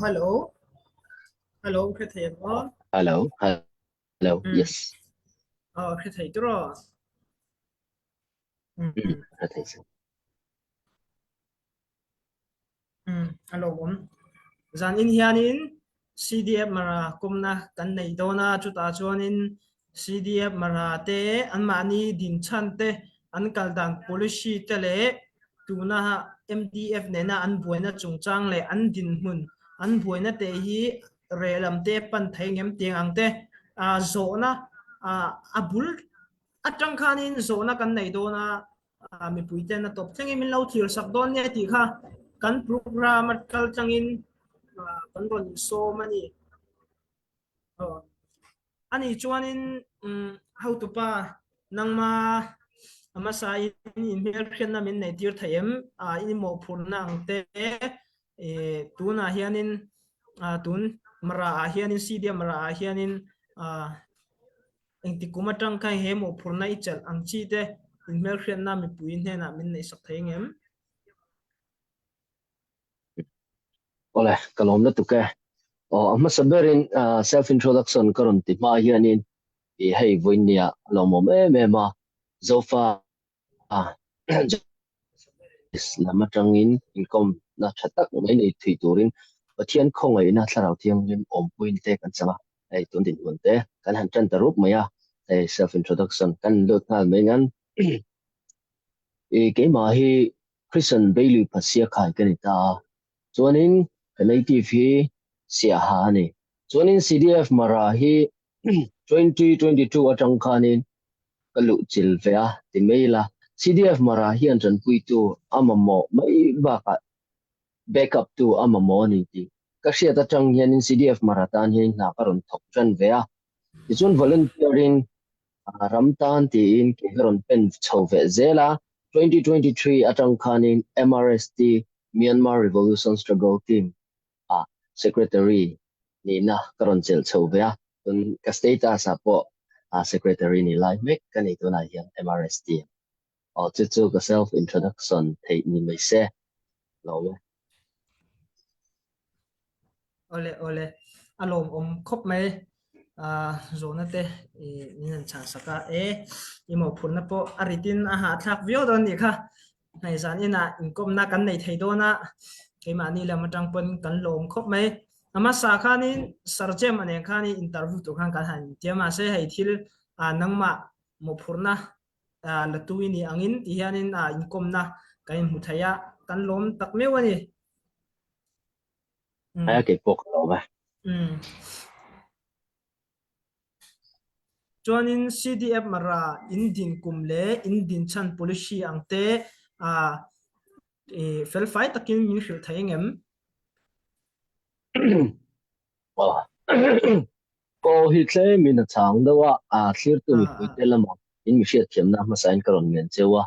Hello. Hello, khi thầy có. Hello, hello, Ừ. yes. Khi thầy tôi rồi. Ừ. Ừ, Ừ. thầy sao? Ừ. Hello, Zan in hianin CDF mara kumna kan nei dona chuta chuanin CDF mara te an mani din chan te an kaldan policy te le tuna MDF nena an buena chungchang le an din mun an buena te hi relam te pan thai ngem tiang ang te a zona a abul atang khanin zona kan nei dona mi puiten na top changi min lo thil sak don ne ti kha kan program at kal changin kan ron so mani ani chuanin how to pa nangma ama sai in mer khen na min nei tir thayem in mo phur na angte e tuna hianin tun mara hianin cd mara hianin engti kumatang kai he mo phur na ichal angchi te in mer khen na mi puin he na min nei sak thayem Oleh, kalau om tu ke, amma sabarin self introduction karon ti ma hianin hey voinia lomom ma zofa ah lama tangin income na thatak mai nei thui turin pathian khongai na tharau thiang lim om puin te kan changa hey tun din un te kan han chan tarup maya hey self introduction kan lut ngal mai ngan ke ma hi Christian Bailey pasia khai kan ta chuanin native hi sia ha ni chuanin CDF marahi 2022 atang khanin kalu chil vea ti maila CDF marahi an tran pui tu amamo mai ba ka backup tu amamo ni ti ka sia ta tang hian CDF maratan hi na karon thok tran vea ti chun volunteering ramtan ti in ke karon pen chho ve zela 2023 atang khanin MRST Myanmar Revolution Struggle Team secretary ni na karon chel chobea tun ka status apo secretary ni lai mek kan ito na hian MRST chu ka self introduction thei ni mai se lo me ole ole alom khop mai zona te ni nan cha saka imo phurna po aritin a ha thak vio don ni kha nei zan ina inkom na kan nei thei dona ke ma ni la matang pon kan lom khop mai ama sa khanin sarjem ane khani interview to khan kan han tiama se hei thil nangma mo phurna la tuini angin ti hianin inkom na kai muthaya kan lom tak mewani aya ke pok lo ba um chuanin CDF mara indin kumle indin chan policy angte a felfai takin min hil thaingem ko hi tle min chang dawa thlir tu mi a puite lama in mi hriat thiam na ma sain karon ngen chewa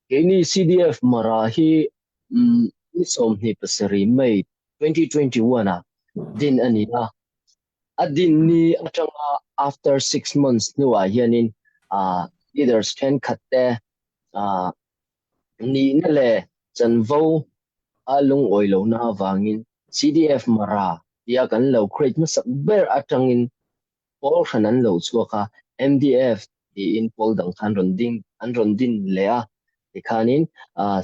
ke ni CDF marahi ni som ni pasari mai 2021 din ani na adin ni atanga after 6 months nuwa hianin leaders can khatte uh, ni na le chanvo alung oilo na wangin CDF mara ya kan lo create ma sak ber atangin pol khanan lo chuaka MDF di in pol dang khan ronding an rondin lea ikhanin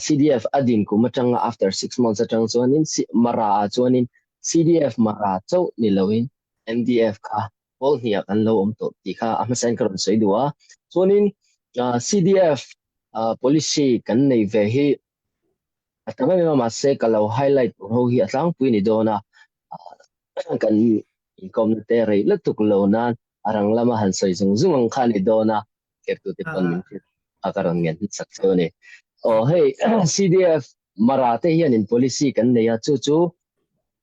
CDF adin ku matanga after 6 months atang chuanin mara chuanin CDF mara chau ni loin MDF kha pol hiya kan lo om to ti kha amasan karon soidua chuanin CDF policy kan nei ve hi atama me ma se kalau highlight ho hi atlang pui ni dona kan income te rei latuk lo na arang lama han soi zung zung ang khani dona ker tu te pon min akaron ngen sak chone hey CDF marate hian in policy kan neya chu chu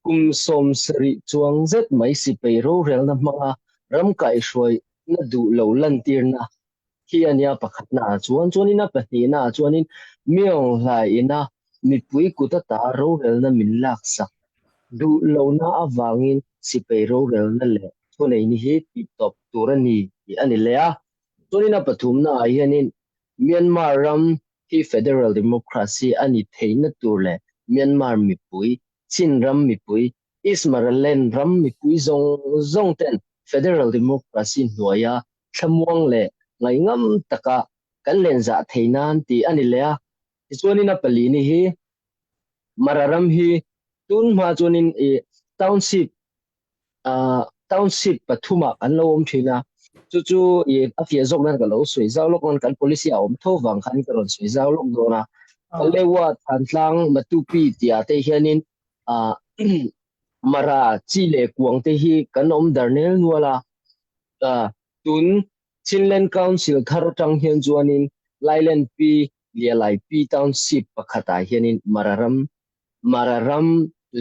kum som sri chuang zet mai si pe ro rel na ma ram kai shoi na du lo lan tir na hian ya pakhat na chuan chuanin a pahni na chuanin miong lai ina mi pui ku ta ro rel na min lak sak du lo na awangin si pero rel na le to nei ni hi ti top turani ti ani le a tuni na pathum na ai hianin Myanmar ram hi federal democracy ani theina tur le Myanmar mi pui Chin ram mi pui Ismaraland ram mi pui zong zong ten federal democracy hnuaya thlamuang le ngai ngam taka kan len za theinan ti ani le a chuani na pali ni hi mararam hi tun ma chuanin township township pathuma kan lo om thina chu chu afia zok nan ka lo sui zau lok on kan policy a om tho wang khan ka ron sui zau lok dona kalewa than matupi tia te hianin a mara chi le kuang te hi kan om darnel nuala tun Chinland Council thar tang hian chuanin Lailand pi lialai pi township pakhata hianin mararam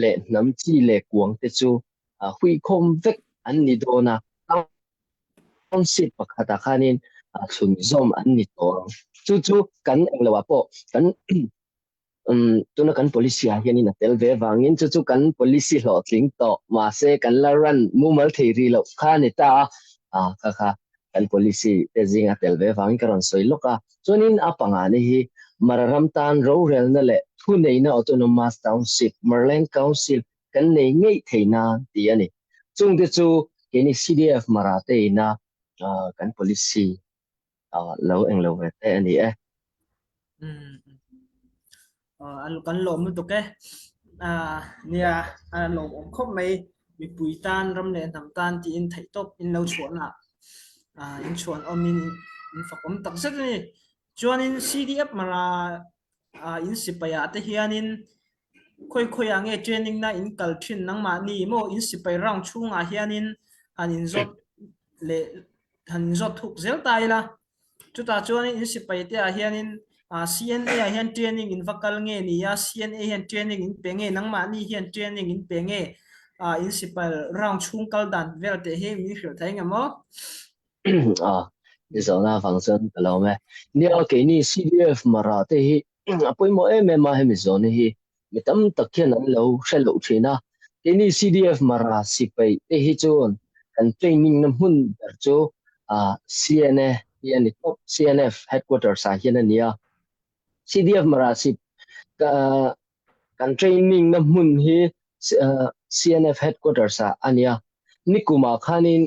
le nam chi le kuang te chu hui khom vek an ni dona township pakhata khanin thun zom an ni to chu chu kan englawa po kan tuna kan policy a hianin atel ve wangin chu chu kan policy lo tling to ma se kan la ran mu mal thei ri lo kha ni ta kha kha kan policy te jing atel ve wangin karon soi loka chuanin apanga ni hi mararam tan ro rel na le thu nei na autonomous township Merland council kan nei ngei theina ti ani chung te chu keni CDF marate na kan policy lo englo ve te ani kan lo mu to ke nia lo om khop mai mi pui tan ram le nam tan ti in thai top in lo chuan na in chuan omin in fakom tak zet ni chuan in CDF mara in sipaya te hianin khoi khoi ange training na in kalthin nang ma ni mo in sipai rang chunga hianin hanin zot le hanin zot thuk zel tai la chuta chuan in sipai te a hianin CNA a hian training in vakal nge ni ya CNA hian training in penge nang ma ni hian training in penge in sipal rang chung kal dan vel te he mi hil thai ngamo izona function kalo me ni ke ni CDF mara te hi apoi mo ma he mi zone hi mitam takhian an lo shelo thina ke ni CDF mara sipai te hi chon kan training na hun dar chu CNA yani top CNF headquarters a hian ania CDF mara sip kan training na hun hi CNF headquarters a ania nikuma khanin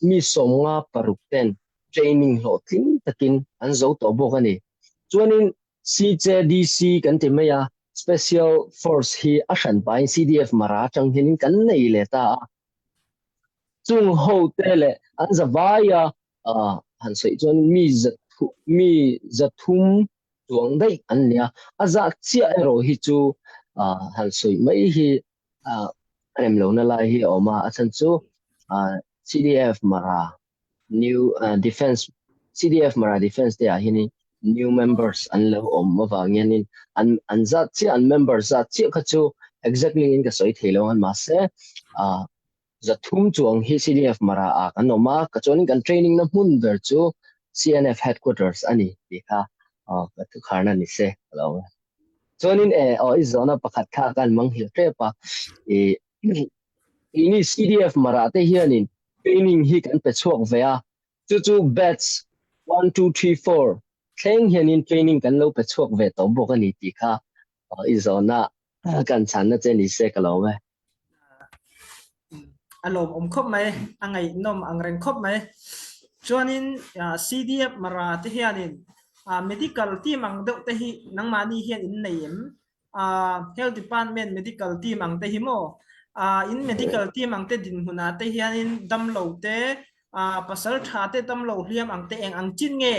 mi somnga parukten training lo tling takin an zo to bokani chuanin CJDC kan timaya special force hi ashan pai CDF mara tang hin kan nei le ta chung ho tele an zawaya han sei chuan mi zathum chuang dai an nia aza chia ero hi chu han sei mai hi rem lo na lai hi oma achan chu CDF mara new defense CDF mara defense te a hini new members an lo om mawangin an za chi an members za chi kha chu exactly in ka soi thelo an ma se zathum chuang hi CDF mara a kan oma ka chon kan training na mun ver chu CNF headquarters ani ti kha ka thu kharna ni se lo chonin izona pakhat kha kan mang hil tre pa ini CDF mara te hianin training hi kan pe chuak ve a chu batch 1 2 3 4 thleng hianin training kan lo pe chuak ve to bok ani ti kha izona kan chan na che ni se ka lo me alom om khop mai angai nom angreng khop mai chuanin CDF mara te hianin medical team ang deuh te hi nang mani hian in neim health department medical team ang te hi mo in medical team ang te din huna te hianin dam lo te pasal tha te dam lo hliam ang te eng ang chin nge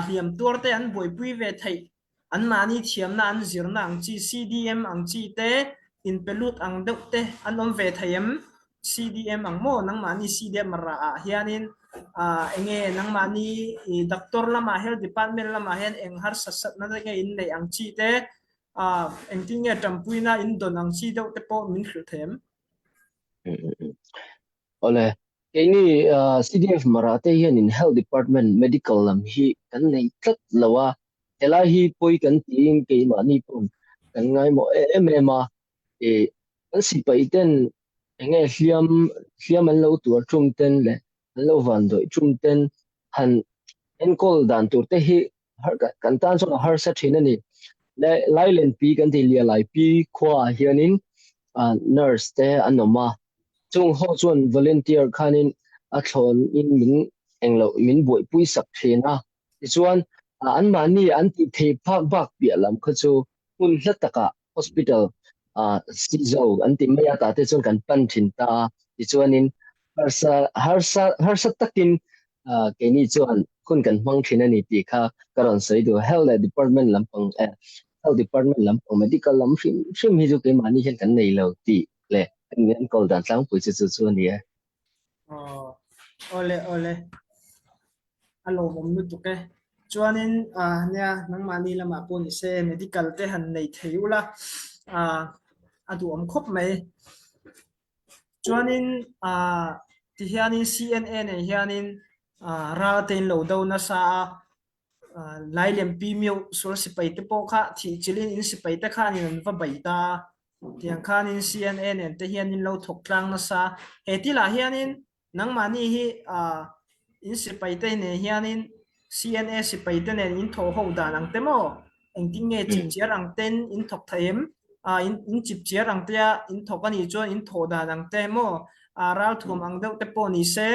hliam tur te an boi pui ve thai an mani thiam na an zir na ang chi CDM ang chi te in pelut ang deuh te an om ve thayem CDM ang mo nang mani CDM mara hianin enge nang mani doctor lama health department lama hian eng har sasat na nge in nei ang chi te eng tinge tampuina in don ang chi deuh te po min hil them ole keni CDF mara te hian in health department medical lam hi kan nei tlat lawa ela hi poi kan ting ke ma ni pon kan ngai mo ma kan si pai ten enge hliam an lo tur tum ten le an lo van doi tum ten han en kol dan tur te hi kan tan so har sa thina ni lai len pi kan ti lia lai pi khwa hianin nurse te anoma chung ho chuan volunteer khanin a thlon in min boi pui sak thina ti chuan an mani an ti thei phak bak pia lam kha chu hun hlataka hospital sizo an ti maya ta te chuan kan pan thin ta ti chuanin harsa takin ke ni chuan kun kan hmang thin ani ti kha karon sei du health department lampang health department lampang medical lam hrim hi chu ke mani hian kan nei lo ti le an kol dan tlang pui chu chu chu ni ole alo bom nu tu ke chuanin nia nang mani lama pon se medical te han nei theula adu om khop mai chuanin ti hianin CNN ne hianin ra ten lo do na sa lai lem pi miu sur si pai te po kha thi chilin in si pai te kha ni va bai ta tiang khan in CNN ne te hianin lo thok tlang na sa he ti la hianin nang mani hi in si pai te ne hianin CNN si pai te ne in tho ho da nang te mo eng ting nge chi chia rang ten in thok thaim in chip chia rang te in thok ani chuan in tho da nang te mo ral thum ang deuh te po ni se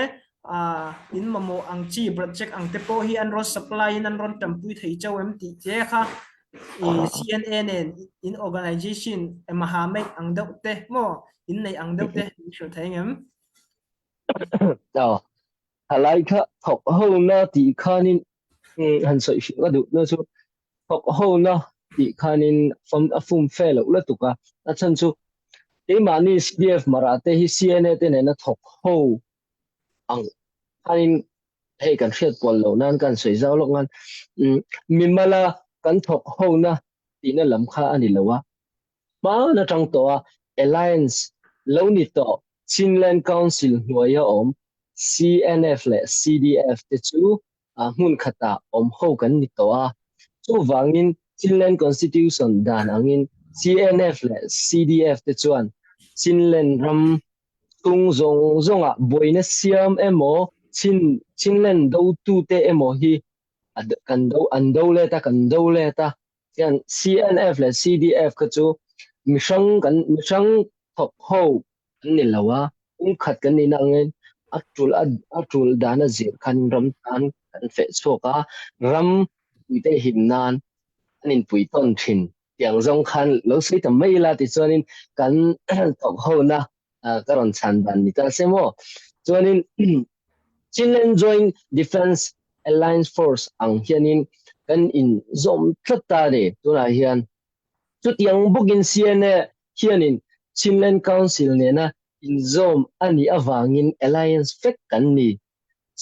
in mamo ang chi project ang te po hi an ron supply in an ron tampui thei chau em ti che kha CNN in organization emahamek ang deuh te mo in nei ang deuh te shu thei em halai kha thok ho na ti khanin han soi shi ga du na chu thok ho na ti khanin fum fe lo la tu ka a chan chu te mani CDF marate hi CNA te ne na thok ho ang khanin hei kan hriat pol lo nan kan soi zau lok ngan mimala kan thok ho na ti na lam kha ani lowa ma na tang to alliance lo ni to Chinland Council hnuaia om CNF le CDF te chu hun khata om ho kan ni to chu wangin Chinland Constitution dan angin CNF le CDF te chuan Chinland ram tung zonga boina siam emo Chinland do tu te emo hi kan do le ta yan CNF le CDF ka chu misang thok ho ni lawa khat kan ni nangin atul dana zir khan ram tan kan fe choka ram uite himnan anin pui ton thin tiang zong khan lo sei ta mai la ti chuanin kan thok ho na karon chan ban ni ta semo chuanin Chinland Joint Defense Alliance Force ang hianin kan in zom thata de tuna hian chu tiang bukin siane hianin Chinland Council ne na in zom ani awangin alliance fek kan ni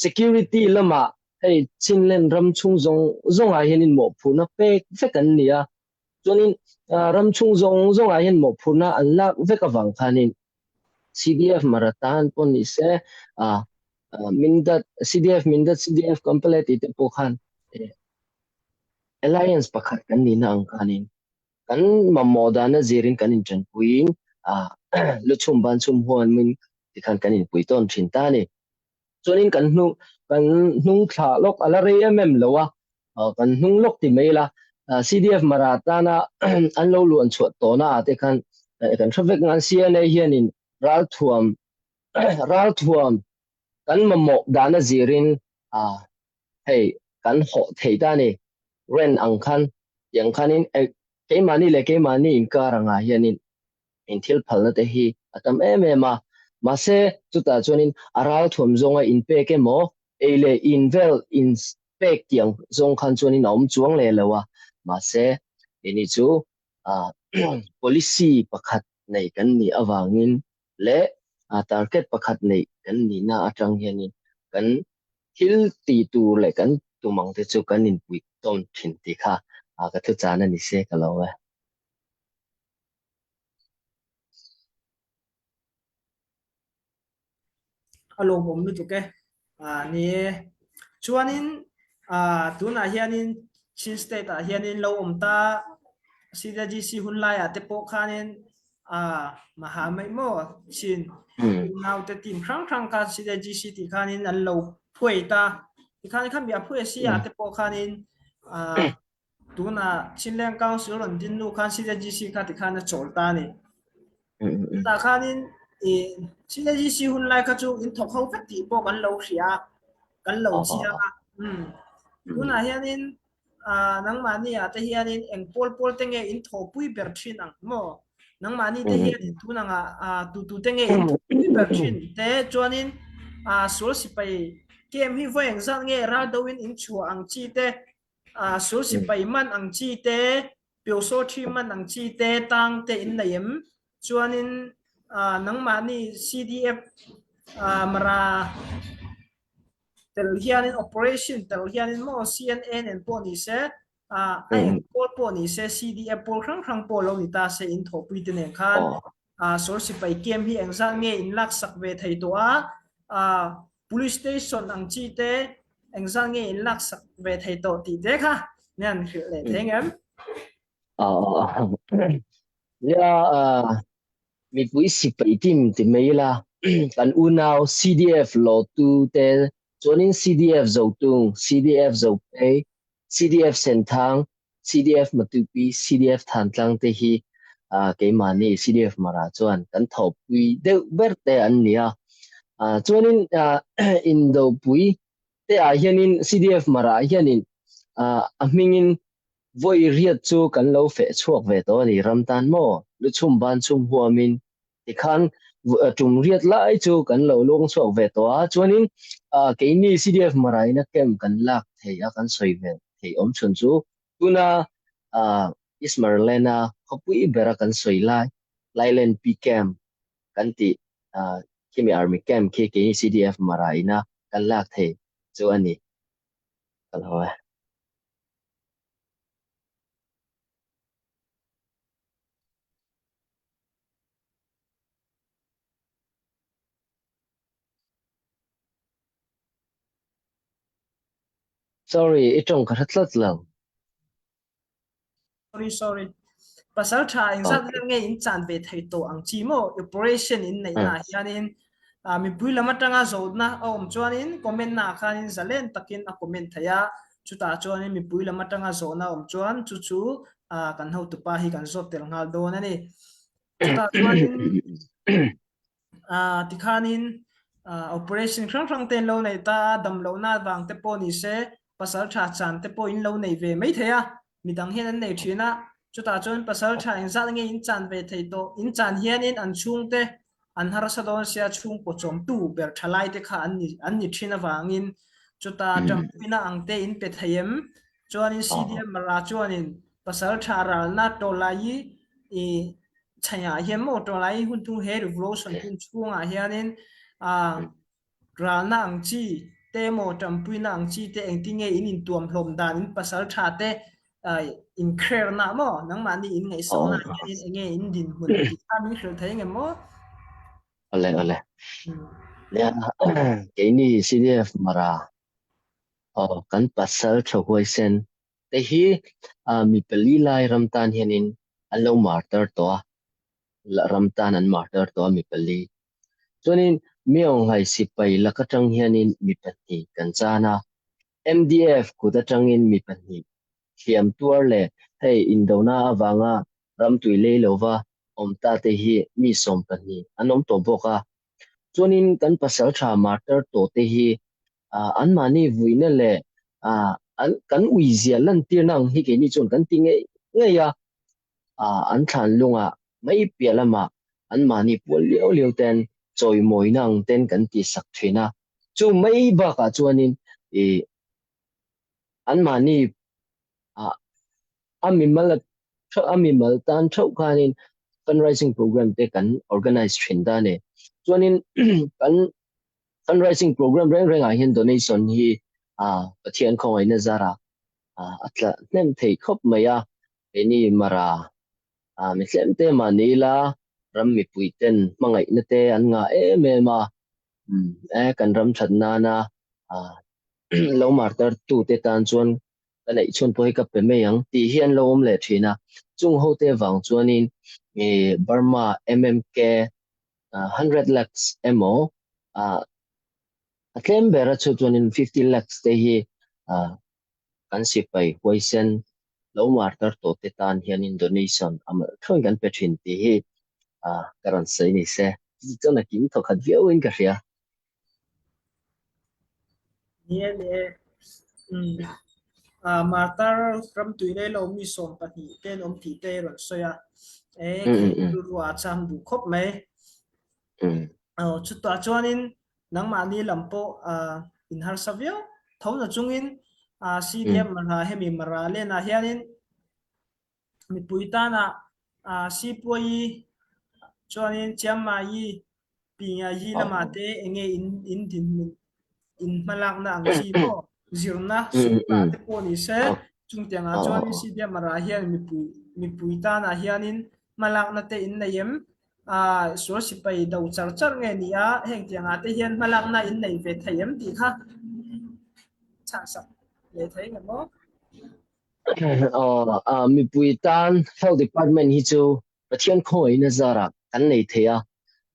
security lama hey Chinland ram chung zong a hianin mo phuna pek fek kan ni a chuanin ram chung zong a hian mo phuna an lak vek awang khanin CDF maratan pon ni se mindat CDF completely te po khan alliance pakhat kan ni na ang kanin kan mamoda na zirin kanin chan puin lu chum ban chum huan min ti khan kanin puiton thinta ni chuanin kan hnung thla lok ala rei lowa kan hnung lok ti maila CDF maratana an lo luan chuat to na ate kan traffic ngan CNA hianin ral thuam kan mamo dana zirin hey kan ho theita ni ren ang khan yang khanin ke mani in karanga hianin in thil phalna te hi atam ma se chuta chuanin aral thum zonga in pe ke mo eile invel in spec yang zong khan chuanin om chuang le lawa ma se ini chu policy pakhat nei kan ni awangin le target pakhat nei kan ni na atang hianin kan thil ti tu le kan tumang te chu kan in pui ton thin ti kha ka thu chana ni se ka lo wa alo bom nu tu ke ni chuanin tuna hianin chin state hianin lo om ta CDGC hun lai te po khanin mà hà mấy mô xin nào te tìm khăng khăng ka CDGC thì khanin an lo phuei ta thì khanin kham bia phuei si te po khanin tuna Chinleang Council on din nu khan CDGC ka ti khan chol ta ni ta khanin CDGC hun lai ka chu in thok ho vet ti po kan lo hria kan lo chia tuna hianin nang mani te hianin eng pol pol tenge in tho pui ber thin ang mo nang mani te hianin tuna nga tu tenge in tho pui ber thin te chuanin sol si pai kem hi vo eng zang nge ra do in chua ang chi te sol si pai man ang chi te pio so thi man ang chi te tang te in naim chuanin nang mani CDF mara tel hianin operation tel hianin mo CNN en po ni se ai pol po ni se CDF pol khang khang po lo ni ta se in tho pui te nen khan sol si pai kem hi eng zang nge in lak sak ve thei to police station ang chi te eng zang nge in lak sak ve thei to ti te kha nan khil le theng em ya mi pui si pai tim ti mai la kan u now CDF lo tu te chuanin CDF zo tung CDF zo pe CDF sen thang CDF matupi CDF than tlang te hi ke mani CDF mara chuan kan tho pui de ber te an nia chuanin indo pui te hianin CDF mara hianin mingin voi riat chu kan lo fe chuak ve to ni ramtan mo lu chum ban chum huamin ti khan tum riat lai chu kan lo long chuak ve to chuanin ke ni CDF marai na kem kan lak thei a kan soi ve thei om chun chu tuna ismarlena khopui bera kan soi lai lailen p camp kan ti kimi army camp ke ni CDF marai na kan lak thei chu ani kan hoa sorry itong karatlat lang sorry pasal tha eng zat nge in chan ve thei to ang chi mo operation in nei na hianin mi pui lama tanga zo na om chuanin comment na khanin zalen takin a comment thaya chuta chuanin mi pui lama tanga zo na om chuan chu chu kan ho tu pa hi kan zot tel ngal do na ni chuta chuanin tikhanin operation khrang khrang ten lo nei ta dam lo na wang te po ni se pasal tha chan te po in lo nei ve mai thaya midang hian an nei thina chuta chuan pasal tha in zat nge in chan ve thei to in chan hian in an chung te an har sa don sia chung po chom tu ber thalai te kha an ni thina wangin chuta tam pina ang te in pe thayem chuanin CDM mara chuanin pasal tha ral na to lai i chaya hian mo to lai hun tu he revolution kun chunga hianin ral na ang chi te mo tam puina ang chi te eng tinge in tuam hlom dan in pasal tha te in kher na mo nang mani in ngai so na hianin enge in din hun ti amin khel thai nge mo ole le ke ni CDF mara kan pasal thawai sen te hi mi pali lai ramtan hianin allo martyr to la ramtan an martyr to mi pali chuanin miong hai sipai lakatang hianin mi pahnih kan chana MDF kuda tangin mi pahnih thiam tuar le hei indona awanga ramtui leilowa omta te hi mi som pahnih anom to boka chuanin kan pasal tha martyr to te hi an mani vuina le an kan uizia lan tirnang hi ke ni chon kan tinge ngeya an than lunga mai pialama an mani pol leo leo ten choi moinang ten kan ti sak thina chu mai ba ka chuanin an mani amimal amimal tan thau khanin fundraising program te kan organize thinda ne chuanin kan fundraising program reng reng a hian donation hi pathian khongai na zara atla nem thei khop maya eni mara mi tlem te manila ram mi puiten mangai na te an nga me ma kan ram that na na lo martar tu te tan chuan kan ei chun poi ka pe me yang ti hian lo om le thina chung ho te wang chuanin Burma MMK 100 lakhs emo atlem bera chu chuanin 50 lakhs te hi kan sipai huaisen lo martar to te tan hianin donation am thon kan pethin ti hi karan sei ni se chona kim tho khat viau in ka ria nhé nhé Martar from tuổi lâu mi som bát nhị tên ông thị tê rồi xoay cái rùa chăm đủ khóc mấy chút tòa cho nên nắng mà đi làm bộ in har savio thấu là chung in CDM mà là hay mình mà ra lên là hiện mi bùi ta na si bùi cho nên chăm mà y bị y là mà thế nghe in in malak na ang chi mo zirna supa te po ni se chung tiang a chuan si dia mara hian mi pui ta na hianin malak na te in na yem so si pai do char char nge ni a heng tiang a te hian malak na in nei ve thayem ti kha cha sa le thai nge mo mi pui tan health department hi chu pathian khoi na zara kan nei thea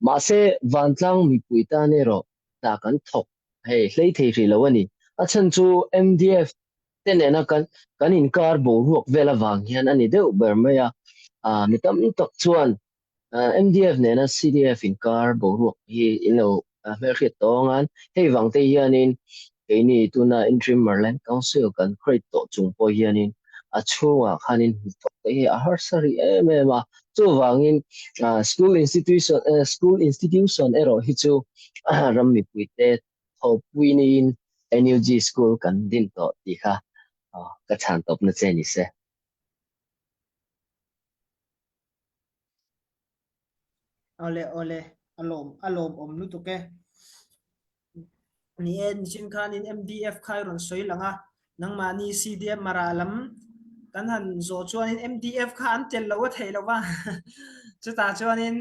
ma se van tlang mi pui ta ne ro ta kan thok hei hlei thei ri lo ani a chan chu MDF ten ena kan in kar bo ruak vela wang hian ani deuh ber mai mi tam tak chuan MDF ne na CDF in kar bo ruak hi ilo mer khit tongan hei wang te hianin keini tuna interim Marland Council kan create to chung po hianin chunga khanin tok te hi a har sari em chu wangin school institution ero hi chu ram mi puite puinin NUG school kan din to ti kha ka chan top na che ni se ole alom om nu to ke ni en chin khan in MDF khai ron soi langa nang ma ni CDM maralam kan han zo chuan in MDF kha an tel lo thei lo wa chu ta chuan in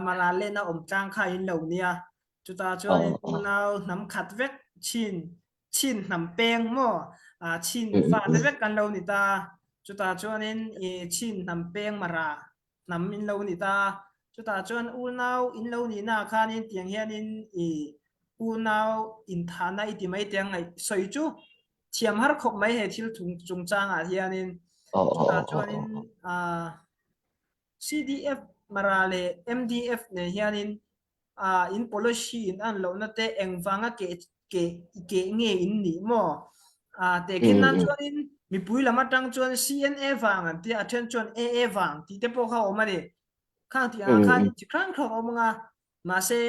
mara le na om tang kha in lo nia chu ta chuan in unau nam khat vek chin chin nam peng mo chin fa te vek kan lo ni ta chu ta chuan in chin nam peng mara nam in lo ni ta chu ta chuan unau in lo ni na khan in tiang hian in unau in thana iti mai tiang ngai soi chu thiam har khop mai he thil chung chang hian in ta chuan in CDF marale MDF ne hian in policy in an lo na te engwanga ke nge in ni mo te kin nan chuan in mi pui lama tang chuan CNA wang an ti athen chuan AA wang ti te po kha o ma ni khang ti khan chi krang khang o ma ma se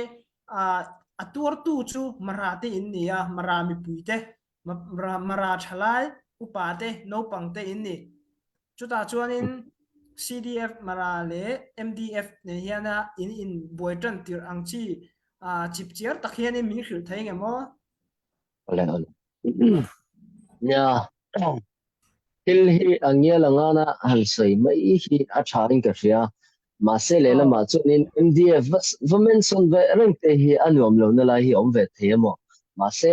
atur tu chu mara te in ni mara mi pui te mara thalai upa te no pang te in ni chu ta chuan in CDF mara le MDF ne hiana in boytran tir angchi chip chiar takhian min khil thai nge mo ole nya til hi angia langana han sei mai hi a tharing ka ria ma se le la ma chunin MDF women son ve reng te hi anuam lo na la hi om ve the mo ma se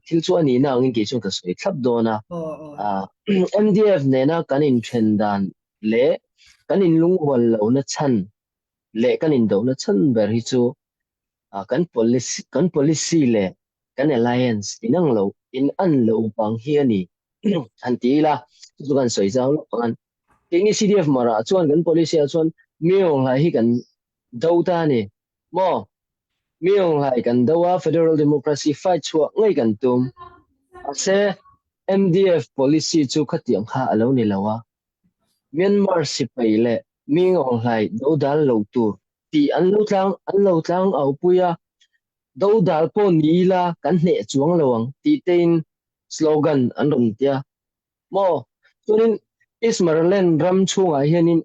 til chu ani na ngin ki chung ka soi thlap do na MDF ne na kan in thendan le kan in lung wal lo na chan le kan in do na chan ber hi chu kan policy le kan alliance inang lo in an lo bang hi ani an ti la chu kan soi zau lo kan ni CDF mara chuan kan policy a chuan miong lai hi kan do ta ni mo miong lai kan dawa federal democracy fight chu ngai kan tum ase MDF policy chu khatiang kha alo ni lawa Myanmar sipai le miong lai do dal lo tu ti an lo tlang au puya do dal po ni la kan hne chuang lawang ti tein slogan an rom tia mo chunin Ismarlen ram chunga hianin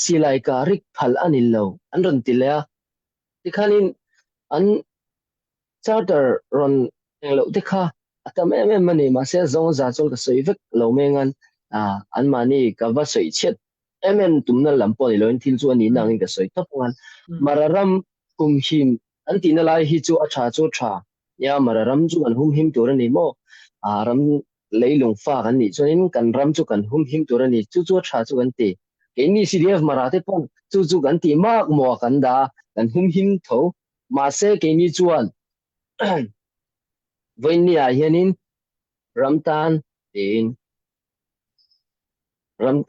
silai ka rik phal anil lo an ron tilea tikhanin an charter ron lo tikha atam em mani ma se zong za chol ka soi vek lo mengan an mani ka va soi chet tumna lampo ni loin thil chu ani nang ka soi top ngan mararam kum him an tina lai hi chu a tha chu tha ya mararam chu an hum him tur ani mo ram leilung fa kan ni chuanin kan ram chu kan hum him tur ani chu chu tha chu kan ti cái ni CDF mà ra thế pon chu kan ti mak mo kan da kan hum hin tho ma se cái ni chuan với ni a hianin ramtan tin ram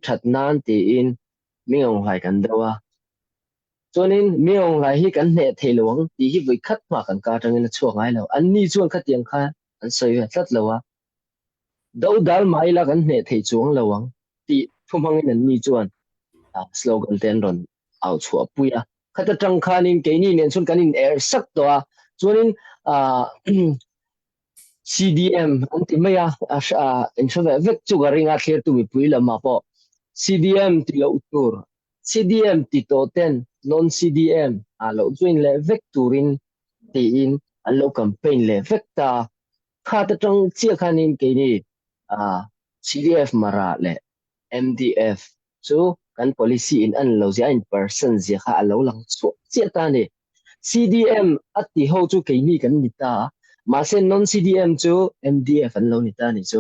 that nan tin mi ong hai kan dawa cho nên mi ong lai hi kan ne thei luang ti hi với khát mà kan ka tang in chuak ngai lo an ni chuan khat yang kha an soi tlat lo đâu dal mai la kan ne thei chuang lawang ti thum hangin an ni chuan slogan ten ron au chua puya khata tang khanin ke ni nen chun kanin air sak to a chuanin CDM anti maya in shove vek chu garinga kher tu mi pui lama po CDM ti lo tur CDM ti to ten non CDM a lo chuin le vek turin ti in a lo campaign le vek ta khata tang chia khanin ke ni CDF mara le MDF so kan policy in an lo zia in person zia kha alo lang so chia ta ni CDM ati ho chu ke ni kan ni ta ma se non CDM chu MDF an lo ni ta ni chu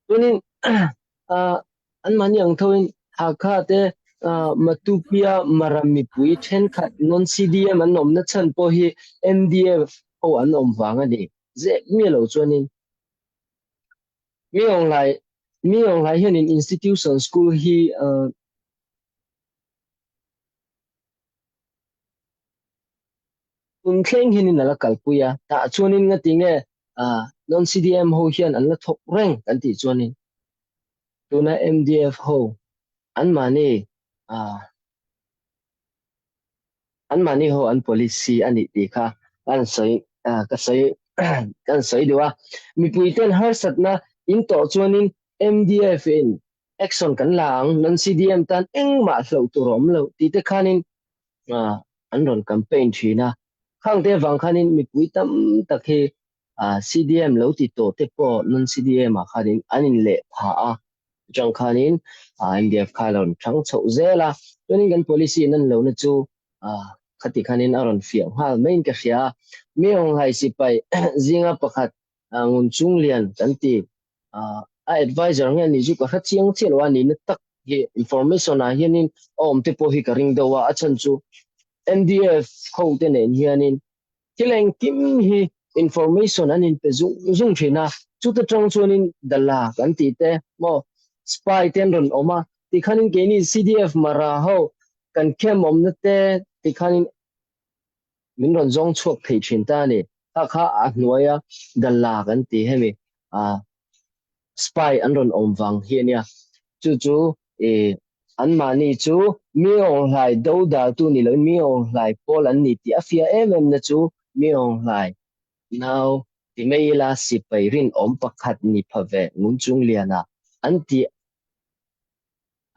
tunin an mani ang thoin ha kha te matupia marami pui then khat non CDM an nom na chan po hi MDF ho an om wanga ni ze mi lo chuanin mi ong lai hian in institution school hi kun thleng hin in ala kalpuya ta chuanin nga tinge non CDM ho hian an la thok reng kan ti chuanin tuna MDF ho an mani an mani ho an policy ani ti kha kan soi ka soi kan soi diwa mi puiten har satna in to chuanin MDF in action kan lang non CDM tan eng ma hlo turom lo ti te khanin an ron campaign thina khang te wang khanin mi pui tam takhe CDM lo ti to te po non CDM a khanin anin le pha a jang khanin MDF khalon thang chho zela tunin gan policy nan lo na chu khati khanin aron fiang hal main ka khia mi ong hai si pai zinga pakhat ngun chung lian kan ti advisor nge ni ju ka kha chiang chelwa ni na tak hi information a hianin om te po hi ka ring dawa achan chu MDF ho te nen hianin kileng kim hi information anin pe zung thina chu ta tang chuanin dala kan ti te mo spy ten ron oma ti khanin ke ni CDF mara ho kan khem om na te ti khanin min ron zong chuak thei thin ta ni kha a hnuaya dala kan ti hemi spy an ron om wang hiania chu an mani chu mi ong lai do da tu ni lo mi ong lai pol an ni ti afia na chu mi ong lai now ti mei la si pai rin om pakhat ni phave ngun chung liana an ti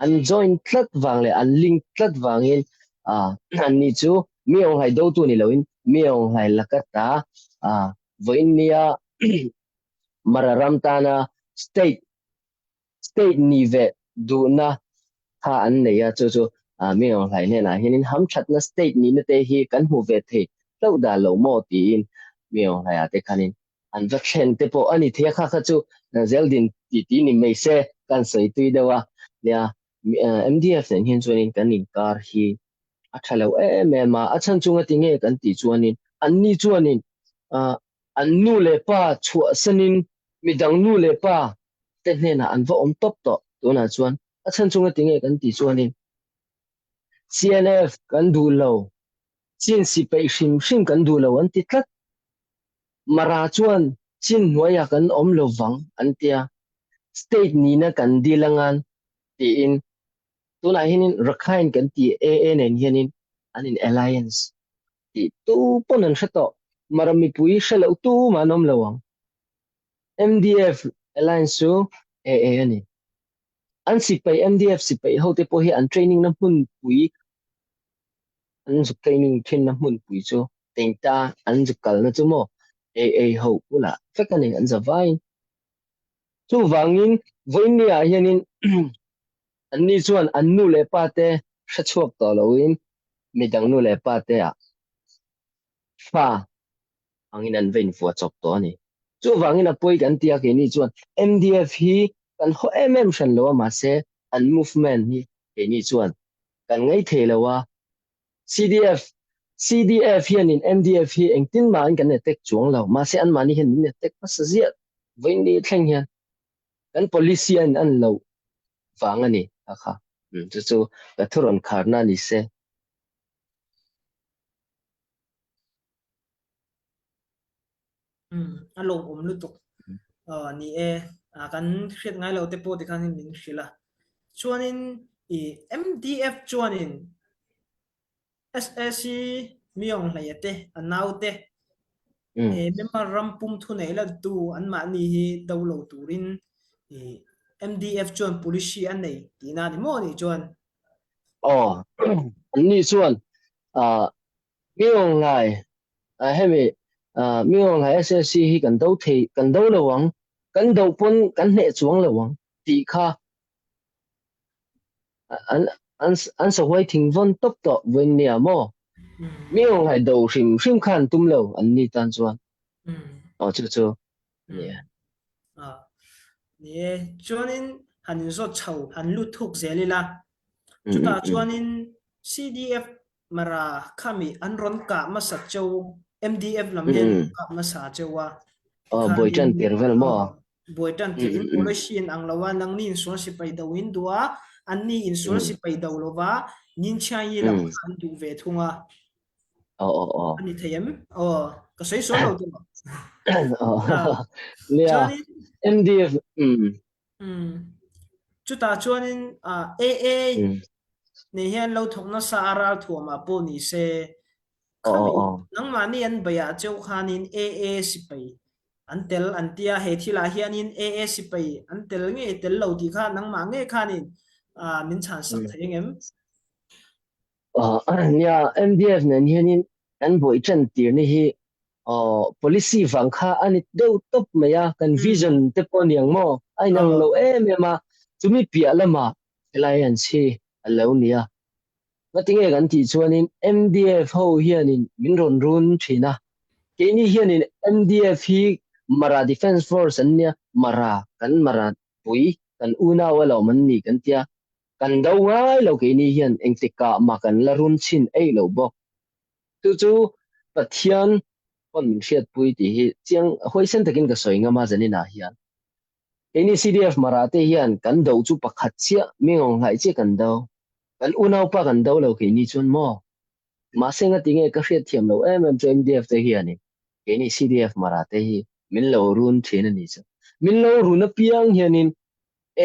an join tlat wang le an link tlat wangin an ni chu mi ong lai do tu ni lo in mi ong lai lakata voin nia mararam tana state ni ve du na ha an nei ya chu mi ong lai ne na hinin ham that na state ni na te hi kan hu ve the lo da lo mo ti in mi ong lai ate khanin an va khen te po ani the kha kha chu zeldin ti ni mai se kan sei tui dewa ya MDF nen hin chuanin kan in kar hi a thalo ma a chan chunga ti nge kan ti chuanin an ni chuanin an nu le pa chu sanin midang nu le pa te hne na an va om top to tuna chuan a chan chunga ti nge kan ti chuanin CNF kan du lo chin si pe hrim kan du lo an ti tlat mara chuan chin hnuaya kan om lo wang an tia state ni na kan dilangan ti in tuna hinin Rakhine kan ti nen hianin anin alliance ti tu ponan hreto marami pui hrelo tu manom lawang MDF alliance chu ani an si pai MDF si pai ho te po hi an training na mun pui an zu training thin na mun pui chu tengta an zu kal na chu mo ho pula fekani an zawai chu wangin voinia hianin an ni chuan an nu le pa te hrachuak to loin midang nu le pa te fa angin an vein fu chop to ni chu wangin a poi kan tia ke ni chuan MDF hi kan ho shan lo ma se an movement ni ke ni chuan kan ngai the lo wa CDF CDF hian in MDF hi engtin ma an kan ne tek chuang lo ma se an ma ni hian ne tek pa sa zia vein ni thleng hian kan policy an lo wang ani akha chu chu ka thuron kharna ni se alo lu tuk ni e kan hriat ngai lo te po ti khan min hrila chuanin i MDF chuanin SSC miong hlaiate anaute member rampum thu nei la tu an ma ni hi do lo turin MDF chuan policy an nei tina ni mo ni chuan an ni chuan miong ngai hemi miong ngai SSC hi kan do lo wang kan do pon kan ne chuang lo wang ti kha an so wai thing von top to wen nia mo miong ngai do hrim khan tum lo an ni tan chuan chu chu yeah ni chuanin han zo chho han lu thuk zelila chuta chuanin CDF mara khami an ron ka ma sa chau MDF lam hen ka ma sa chawa boitan tervel mo boitan tin policy ang lawa nang ni insurance si pai dawin dua an ni insurance si pai daw lova nin chai lam kan du ve thunga ani thayam ka sei so lo tu lia MDF chuta chuanin AA ni hian lo thokna sa aral thuama po ni se khami nang mani an baya cheu khanin AA sipai antel antia he thila hianin AA sipai antel nge tel lo ti kha nang ma nge khanin min chan sak thengem nia MDF nen hianin kan boi chen tir ni hi policy vang kha ani do top maya kan vision te pon yang mo ai nang lo ma chumi pia lama alliance hi alo nia matinge kan ti chuanin MDF ho hianin min ron run thina ke ni hianin MDF hi mara defense force ania mara kan mara pui kan una wala man ni kan tia kan do ngai lo ke ni hian engtika ma kan la run chin ei lo bok tu chu pathian kon min hriat pui ti hi chiang hoi sen takin ka soinga ma zani na hian ini CDF marate hian kan do chu pakhat chia mingong hai che kan do kan unau pa kan do lo ke ni chun mo ma senga tinge ka hriat thiam lo em cho MDF te hian ni ini CDF marate hi min lo run thina ni chu min lo run na piang hianin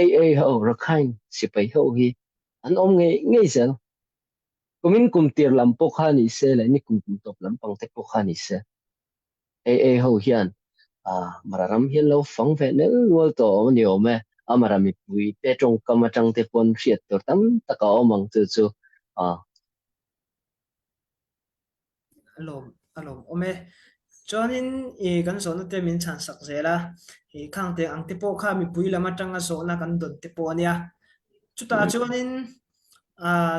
AA ho rakhain sipai ho hi an om nge sel kumin kum tir lam pokha ni se la ni kum top lam pang te pokha ni se AA ho hian mararam hian lo phang ve nel nual to ni ome amarami pui te tong kamatang te pon hriat tor tam taka omang chu chu alom ome chuanin kan so na te min chan sak zela khang te ang te po kha mi pui lama tanga so na kan don te po ania chuta chuanin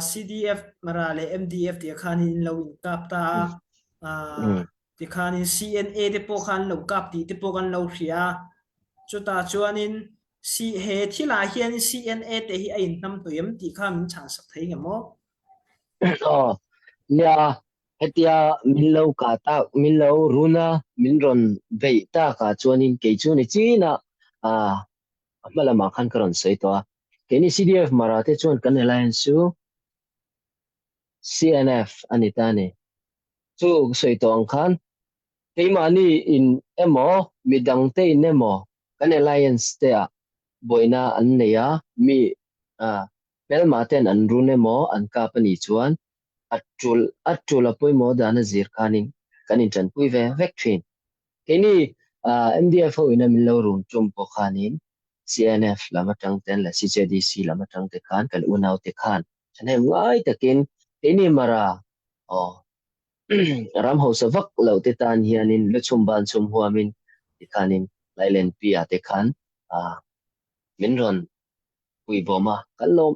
CDF marale MDF ti khanin lo in kap ta ti khanin CNA te po khan lo kap ti te po kan lo hria chuta chuanin he thila hian CNA te hi a in nam toyam ti kha min chan sak thei ngamo nia hetia min lo ka ta min lo runa min ron vei ta ka chuanin ke chu ni china mala ma khan karon sei to ke ni CDF marate chuan kan alliance chu CNF anita ne chu sei to ang khan ke mani in emo midang te in emo kan alliance te boina an neya mi pelma ten an run emo an ka pani chuan atul apoi mo dana zir khanin kanin chan pui ve vectrin keni MDF ho ina min lo run chum po khanin CNF lama tang ten la CJDC lama tang te khan kan unau te khan chane ngai takin keni mara ram ho savak lo te tan hianin le chum ban chum huamin te khanin lailen pia te khan min ron pui boma kalom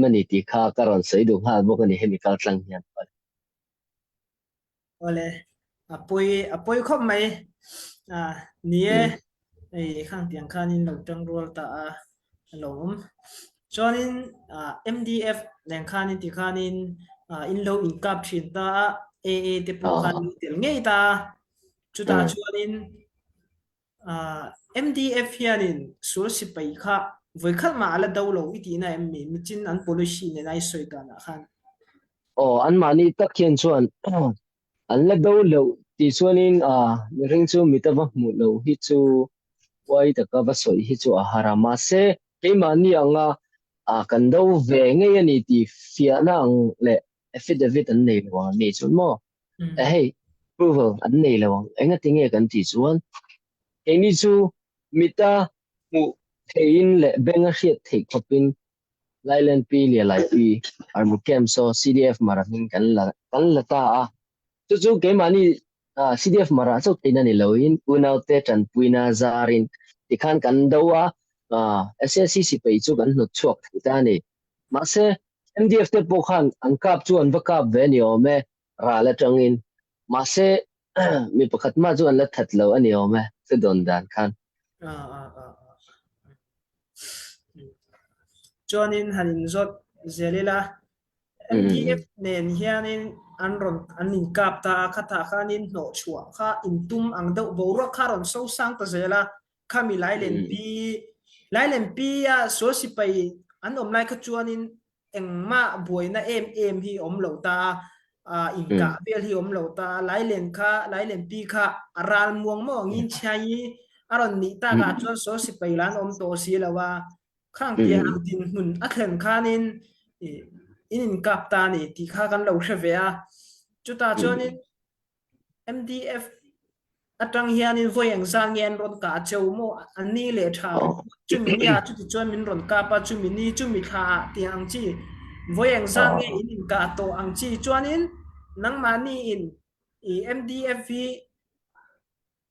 mani ti kha karon sei du ha bo kani chemical tlang hian ole apoi khop mai nie khang tiang khanin lo tang rol ta lom chuanin MDF leng khanin ti khanin in lo in kap thin ta AA te po khan à tel ngei ta chuta ừ chuanin MDF hianin sur si pai kha voi khat ma ala do lo iti na em mi chin an policy ne nai soi ta na khan ồ anh mà ni tất nhiên chuan anh là đâu lâu thì chuanin ring chu mi ta va mu lo hi chu wai ta ka va soi hi chu a harama se ke ma ni anga kan do ve nge ani ti fia na ang le affidavit an nei lo ni chun mo hey approval an nei lo enga tinge kan ti chuan ke ni chu mi ta mu thein le benga hriat thei khopin lailen pi le lai pi armu kem so CDF marahin kan la ta a chu chu ke mani CDF mara chu teina ni loin unau te chan puina zarin ti khan kan dawa SSC si pe chu kan nu chuak ta ni ma se MDF te po khan an kap chu an vakap ve ni ome ra la tangin ma se mi pakhat ma chu an la that lo ani ome se don dan khan chuanin hanin zot zelila MDF nen hianin an ron kap ta khata khanin no chua kha intum ang do bora kharon so sang ta zela khami lai len pi ya so si pai an om lai kha chuanin engma boina em hi om lo ta inka bel hi om lo ta lai len pi kha aral muang mo ngin chai aron ni ta ga chuan so si pai lan om to si lawa khang tia ang tin hun a thlen khanin in kap ta ni ti kha kan lo hre ve a chuta chuanin MDF atang hianin voyang sang yen ron ka cheu mo ani le thau chu min ya chu ti chuan min ron ka pa chu min ni chu mi tha ti ang chi voyang sang nge in ka to ang chi chuanin nang mani in MDF hi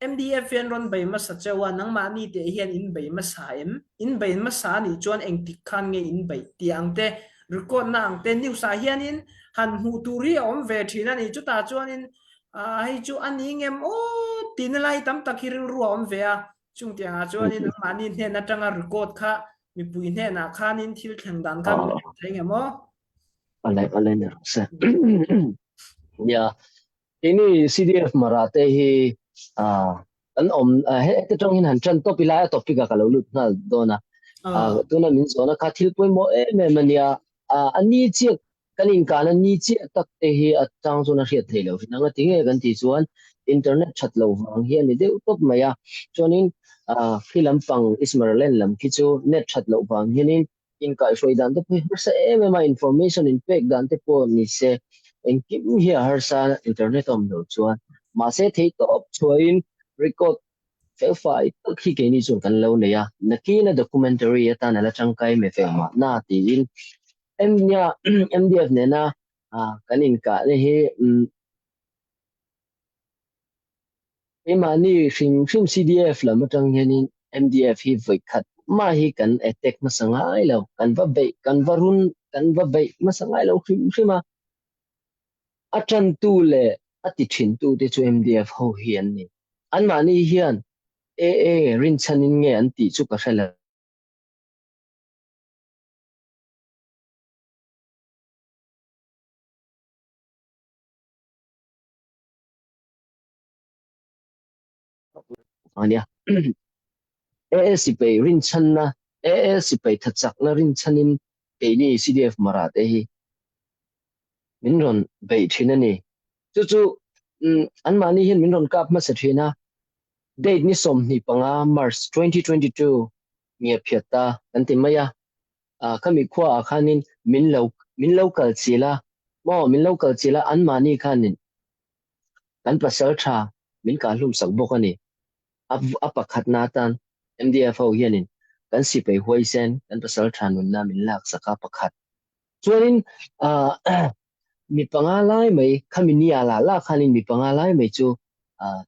MDF yen ron bai ma sa chewa nang mani te hian in bai ma sa in bai ma sa ni chuan eng tik khan nge in bai ti ang te record na ang te new sa hianin han hu turi om ve thina ni chu ta chuanin hay chu ani ngem o tin lai tam tak hi ru om ve a chung tiang a chuanin nang mani hne na tanga record kha mi pui hne na khanin thil thlang dan kha mi thei ngemo alai na sa ya ini CDF marate hi an om he te tong hin han chan to pila topic ka lo lut na dona tuna min zona ka thil poi mo me mania ani chi kanin ka na ni chi tak te hi atang zona hriat thei lo na nga tinge kan ti chuan internet chat lo wang hi ani de top maya chonin philam pang ismarlen lam ki chu net chat lo wang hianin in ka shoi dan te poi sa ma information in pek dan te po ni se en kim hi har sa internet om lo chuan ma se thei top chuain record fel fai khi ke ni chu kan lo ne ya naki na documentary ta na la changkai me fe ma na ti in em nya MDF ne na kanin ka ne hi emani hring CDF la matang hianin MDF hi voi khat ma hi kan attack ma sangai lo kan va run kan va bei ma sangai lo hring ma atran tu le ati thin tu te chu MDF ho hian ni an mani hian rin chanin nge an ti chu ka hrela ania si pe rin chan na si pe thachak na rin chanin pe ni CDF mara te hi min ron bei thina ni chu chu an mani hian min ron kap ma sa thina date ni som ni panga March 2022 nge phiata kan ti maya kami khwa khanin min local chila min local chila an mani khanin kan pasal tha min ka hlum sak bok ani apakhat na tan MDF ho hianin kan si pe huai sen kan pasal tha nun na min lak saka pakhat chuanin mi panga lai mai khami ni ala la khanin mi panga lai mai chu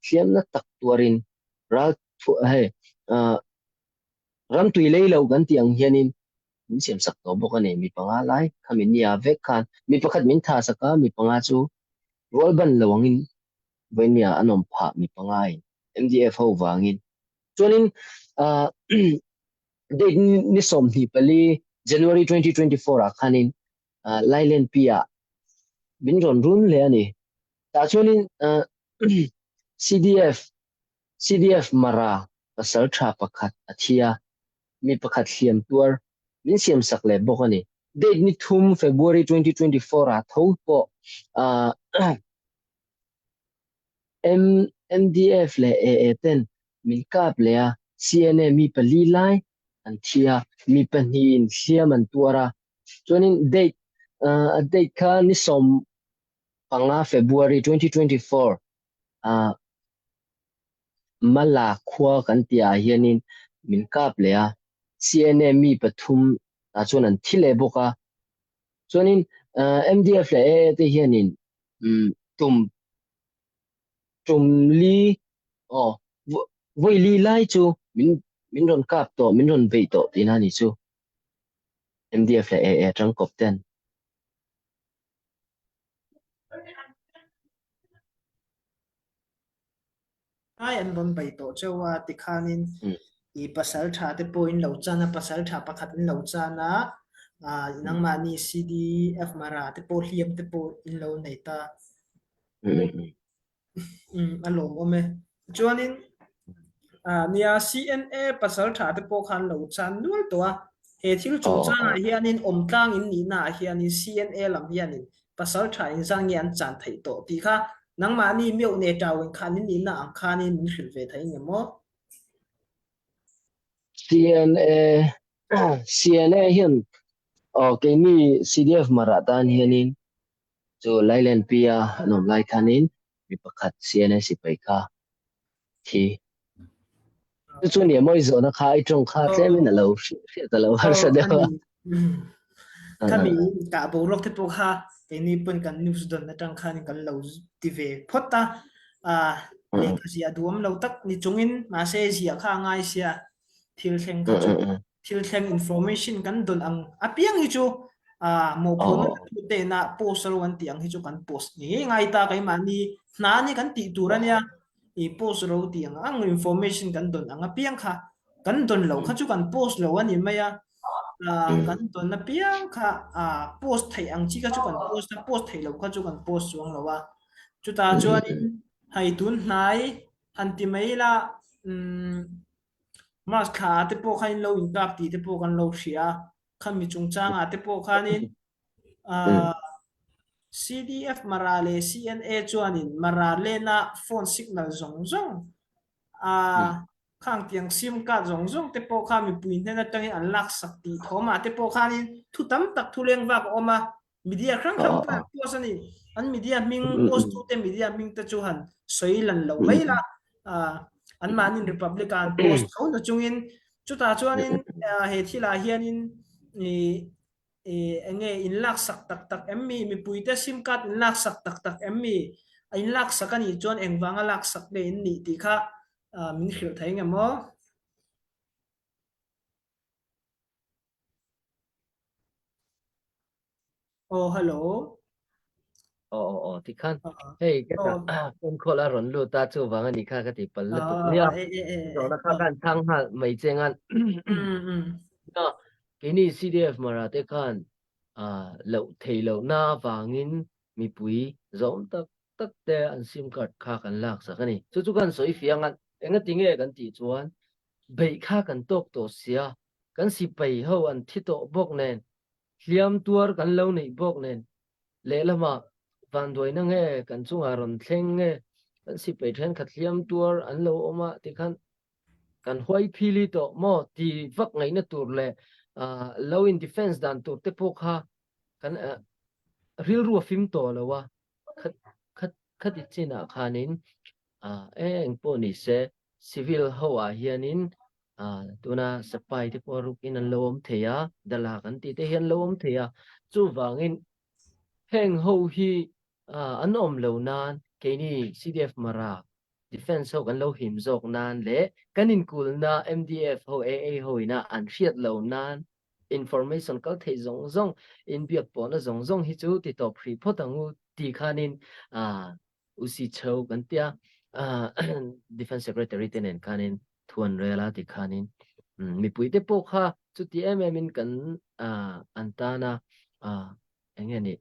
thiam na tak tuarin ral thu he ram tui lei lo kan tiang hianin min siam sak to bok ani mi panga lai khami ni a vek khan mi pakhat min tha saka mi panga chu rolban lawangin venia anom pha mi pangai MDF ho wangin chuanin date ni som hi pali January 2024 a khanin Lailen Pia bin ron run le ani ta chuanin CDF mara pasal tha pakhat athia mi pakhat hiam tur min siam sak le bok ani date ni thum February 2024 a tho po MDF le AATN min kap le a CNA mi pali lai an thia mi pani in siam an tuara chuanin date kha ni som panga February 2024 mala khwa kan tia hianin min kap le a CNA mi pathum ta chuan an thile boka chuanin MDF le AAT hianin tum li voi li lai chu min ron kap to min ron vei to tina ni chu MDF le AA tang kop ten ai an ron bai to chewa ti khanin i pasal tha te point lo chana pasal tha pakhat in lo chana nang mani CDF mara te po hliam te po in lo nei ta alo ome chuanin nia CNA pasal tha te po khan lo chan nual to he thil chung chana hianin om tlang in ni na hianin CNA lam hianin pasal tha in zang yan chan thei to ti kha nang mani meu ne tawin khanin ni na ang khanin min khil ve thai ngemo CNA hian cái ni CDF maratan hianin chu Lailen Pia anom lai khanin mi pakhat CNA si pai kha thi chu ni moi zo na kha I trong kha tlemin alo ta lo har sa dewa kami ka bo lok te po kha cái ni pun kan news don na tang khan kan lo ti ve phota le ka sia duam lo tak ni chungin ma se sia kha ngai sia thil thleng kha chu thil thleng information kan don ang apiang hi chu mo phon tu te na post ro an tiang hi chu kan post ni ngai ta kai ma ni na ni kan ti turania I post ro tiang ang information kan don ang apiang kha kan don lo kha chu kan post lo ani maya kan don na piang kha post thai ang chi ka chu kan post thai lo kha chu kan post chuang lo wa chu ta chuan hai tun hnai han ti mai la mas kha te po khain lo in kap ti te po kan lo hria khan mi chung chang te po khanin CDF marale CNA chuanin marale na phone signal zong zong khang tiang sim card zong zong te po kha mi puin na tang an lak sak ti thoma te po khanin thu tam tak thu leng wa oma media khang khang pa post ani an media ming post tu te media ming te chu han soi lan lo mai la an manin republican post ho na chungin chu ta chuanin he thila hianin ni enge in lak sak tak tak emmi mi puite sim card in lak sak tak tak emmi in lak sakani chuan engwanga lak sak le in ni ti kha min khil thai ngemo hello thì khan hey cái con khol a ron lu ta chu wang ani kha ka ti pal tu nia zo na kha kan thang ha mai chengan na cái ni CDF mara te khan lo thei lo na wangin mi pui zom tak tak te an sim card kha kan lak sakani chu chu kan soi fiangan enga tinge kan ti chuan bei kha kan tok to sia kan si pai ho an thi to bok nen hliam tuar kan lo nei bok nen le lama van doi na nge kan chunga ron thleng nge kan si pai then khat hliam tuar an lo oma ti khan kan huai phili to mo ti vak ngai na tur le low in defense dan tur te po kha kan real ru film to lawa khat khat khat china khanin eng po ni se civil ho a hianin tuna sapai te po ruk in an lom theya dala kan ti te hian lom theya chu wangin heng ho hi an om lo nan ke ni CDF mara defense ho kan lo him zok nan le kanin kul na MDF ho AA ho ina an hriat lo nan information kal thei zong zong in biak po na zong zong hi chu ti top free photangu ti khanin usi chho kan tia defense secretary tenen khanin thuan rela ti khanin mi pui te po kha chu ti em in kan antana enge ni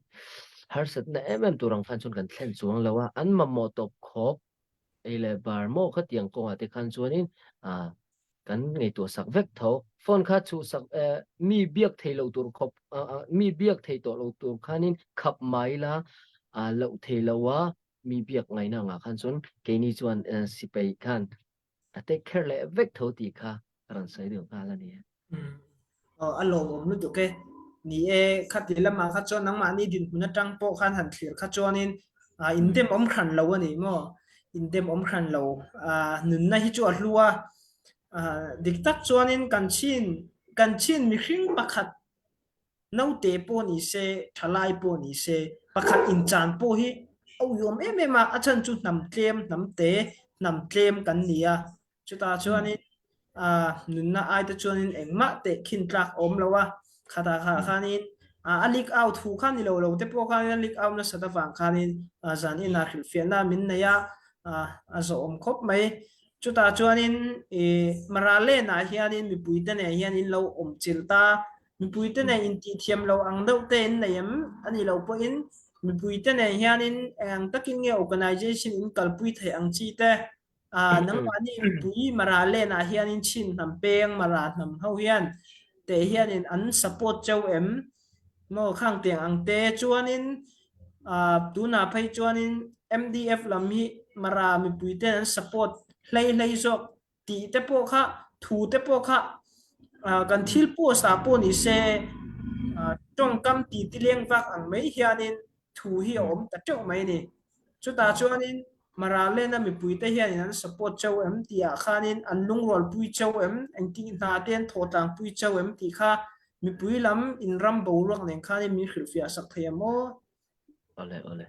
har sat na turang fan chun kan thlen chuang lawa an ma mo top khop ele bar mo kha tiang ko ate khan chuanin kan ngei to sak vek tho phone kha chu sak mi biak theilo tur khop mi biak thei to lo tur khanin khap mai la lo theilowa mi biak ngai na nga khan chun ke ni chuan sipei khan ate kher le vek tho ti kha ran sai được kha la ni alo om lu tu ke ni e khati lama kha chon nang ma ni din puna tang po khan han thlir kha chonin indem om khan lo ani mo indem om khan lo nun na hi chu a hlua dik tak chonin kan chin mi hring pakhat no te po ni se thalai po ni se pakhat in chan po hi au yom em em a chan chu nam tlem kan nia chu ta chuanin nun na ai ta chuanin engma te khin tlak om lawa khata kha khanin alik out thu khan ni lo te po khan alik out na sata wang khanin zan in a khil fian na min na ya a zo om khop mai chu ta chuanin marale na hianin mi pui te ne hianin lo om chil ta mi pui te ne in ti thiam lo ang deuh te in nei em ani lo po in mi pui te ne hianin ang takin nge organization in kalpui thei ang chi te nang mani mi pui marale na hianin chin nam peng mara nam ho hian te hianin an support chau em mo khang tiang ang te chuanin tuna phei chuanin MDF lam hi mara mi pui te an support hlei zok ti te po kha thu te po kha kan thil po sa po ni se trong kam ti ti leng vak ang mai hianin thu hi om ta chau mai ni chu ta chuanin marale na mi pui te hianin an support chau em ti a khanin an lung rol pui chau em ang ti na ten thotang pui chau em ti kha mi pui lam in ram bo rak nen khanin mi khil fia sak themo ole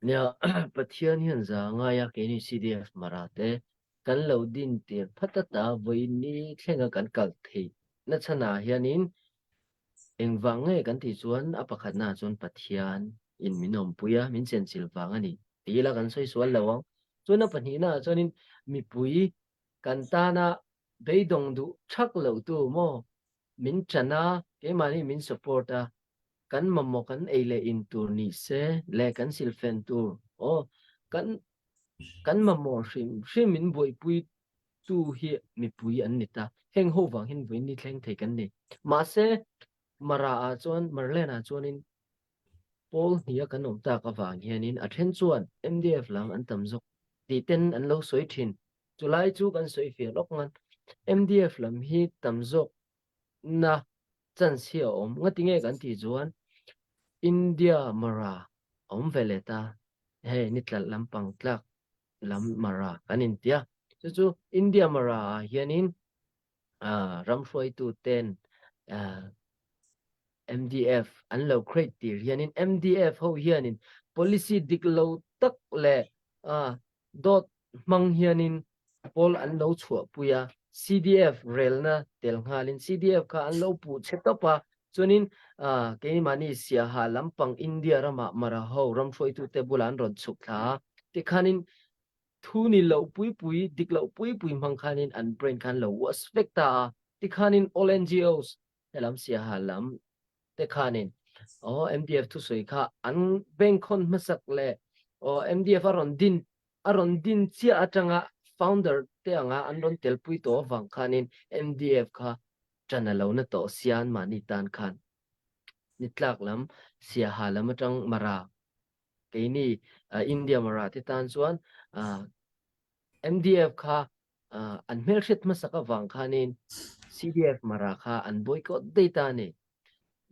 nia pathian hian za nga ya ke ni CDF marate kan lo din tir phatata voi ni thlenga kan kal thei na chana hianin engwange kan ti chuan apakhat na chuan pathian in minom puya min chen chil wang ani tila kan soi sual lawang chuna pani na chuanin mi pui kan ta na beidong du thak lo tu mo min chana ke mani min support a kan mammo kan eile in tur ni se le kan silfen tur kan kan mammo hrim min boi pui tu hi mi pui an ni ta heng ho wang hin voi ni thleng thei kan ni ma se mara a chuan marlen a chuanin pol hnia kan om ta ka wang hianin a then chuan MDF lam an tam zok ti ten an lo soi thin chulai chu kan soi fe lok ngan MDF lam hi tam zok na chan sia om ngatinge kan ti chuan India mara om veleta he nitlal lampang tlak lam mara kanin tia chu India mara hianin ramhroi tu ten MDF an lo crate tir hianin MDF ho hianin policy diklo tak le dot mang hianin pol an lo chua puya CDF rel na tel ngalin CDF ka an lo pu chetopa chunin ke mani sia ha lampang India rama mara ho ramhroi tu te bulan ron chuk tha ti khanin thu ni lo pui dik lo pui mang khanin an brain khan lo was vecta ti khanin all NGOs elam sia ha lam te khanin MDF thu soi kha an bank khon masak le MDF aron din chia atanga founder te anga an ron tel pui to wang khanin MDF kha chana lo na to sian mani tan khan nitlak lam sia ha lam atang mara ke ni India mara ti tan chuan MDF kha an mel hret masaka wang khanin CDF mara kha an boycott data ni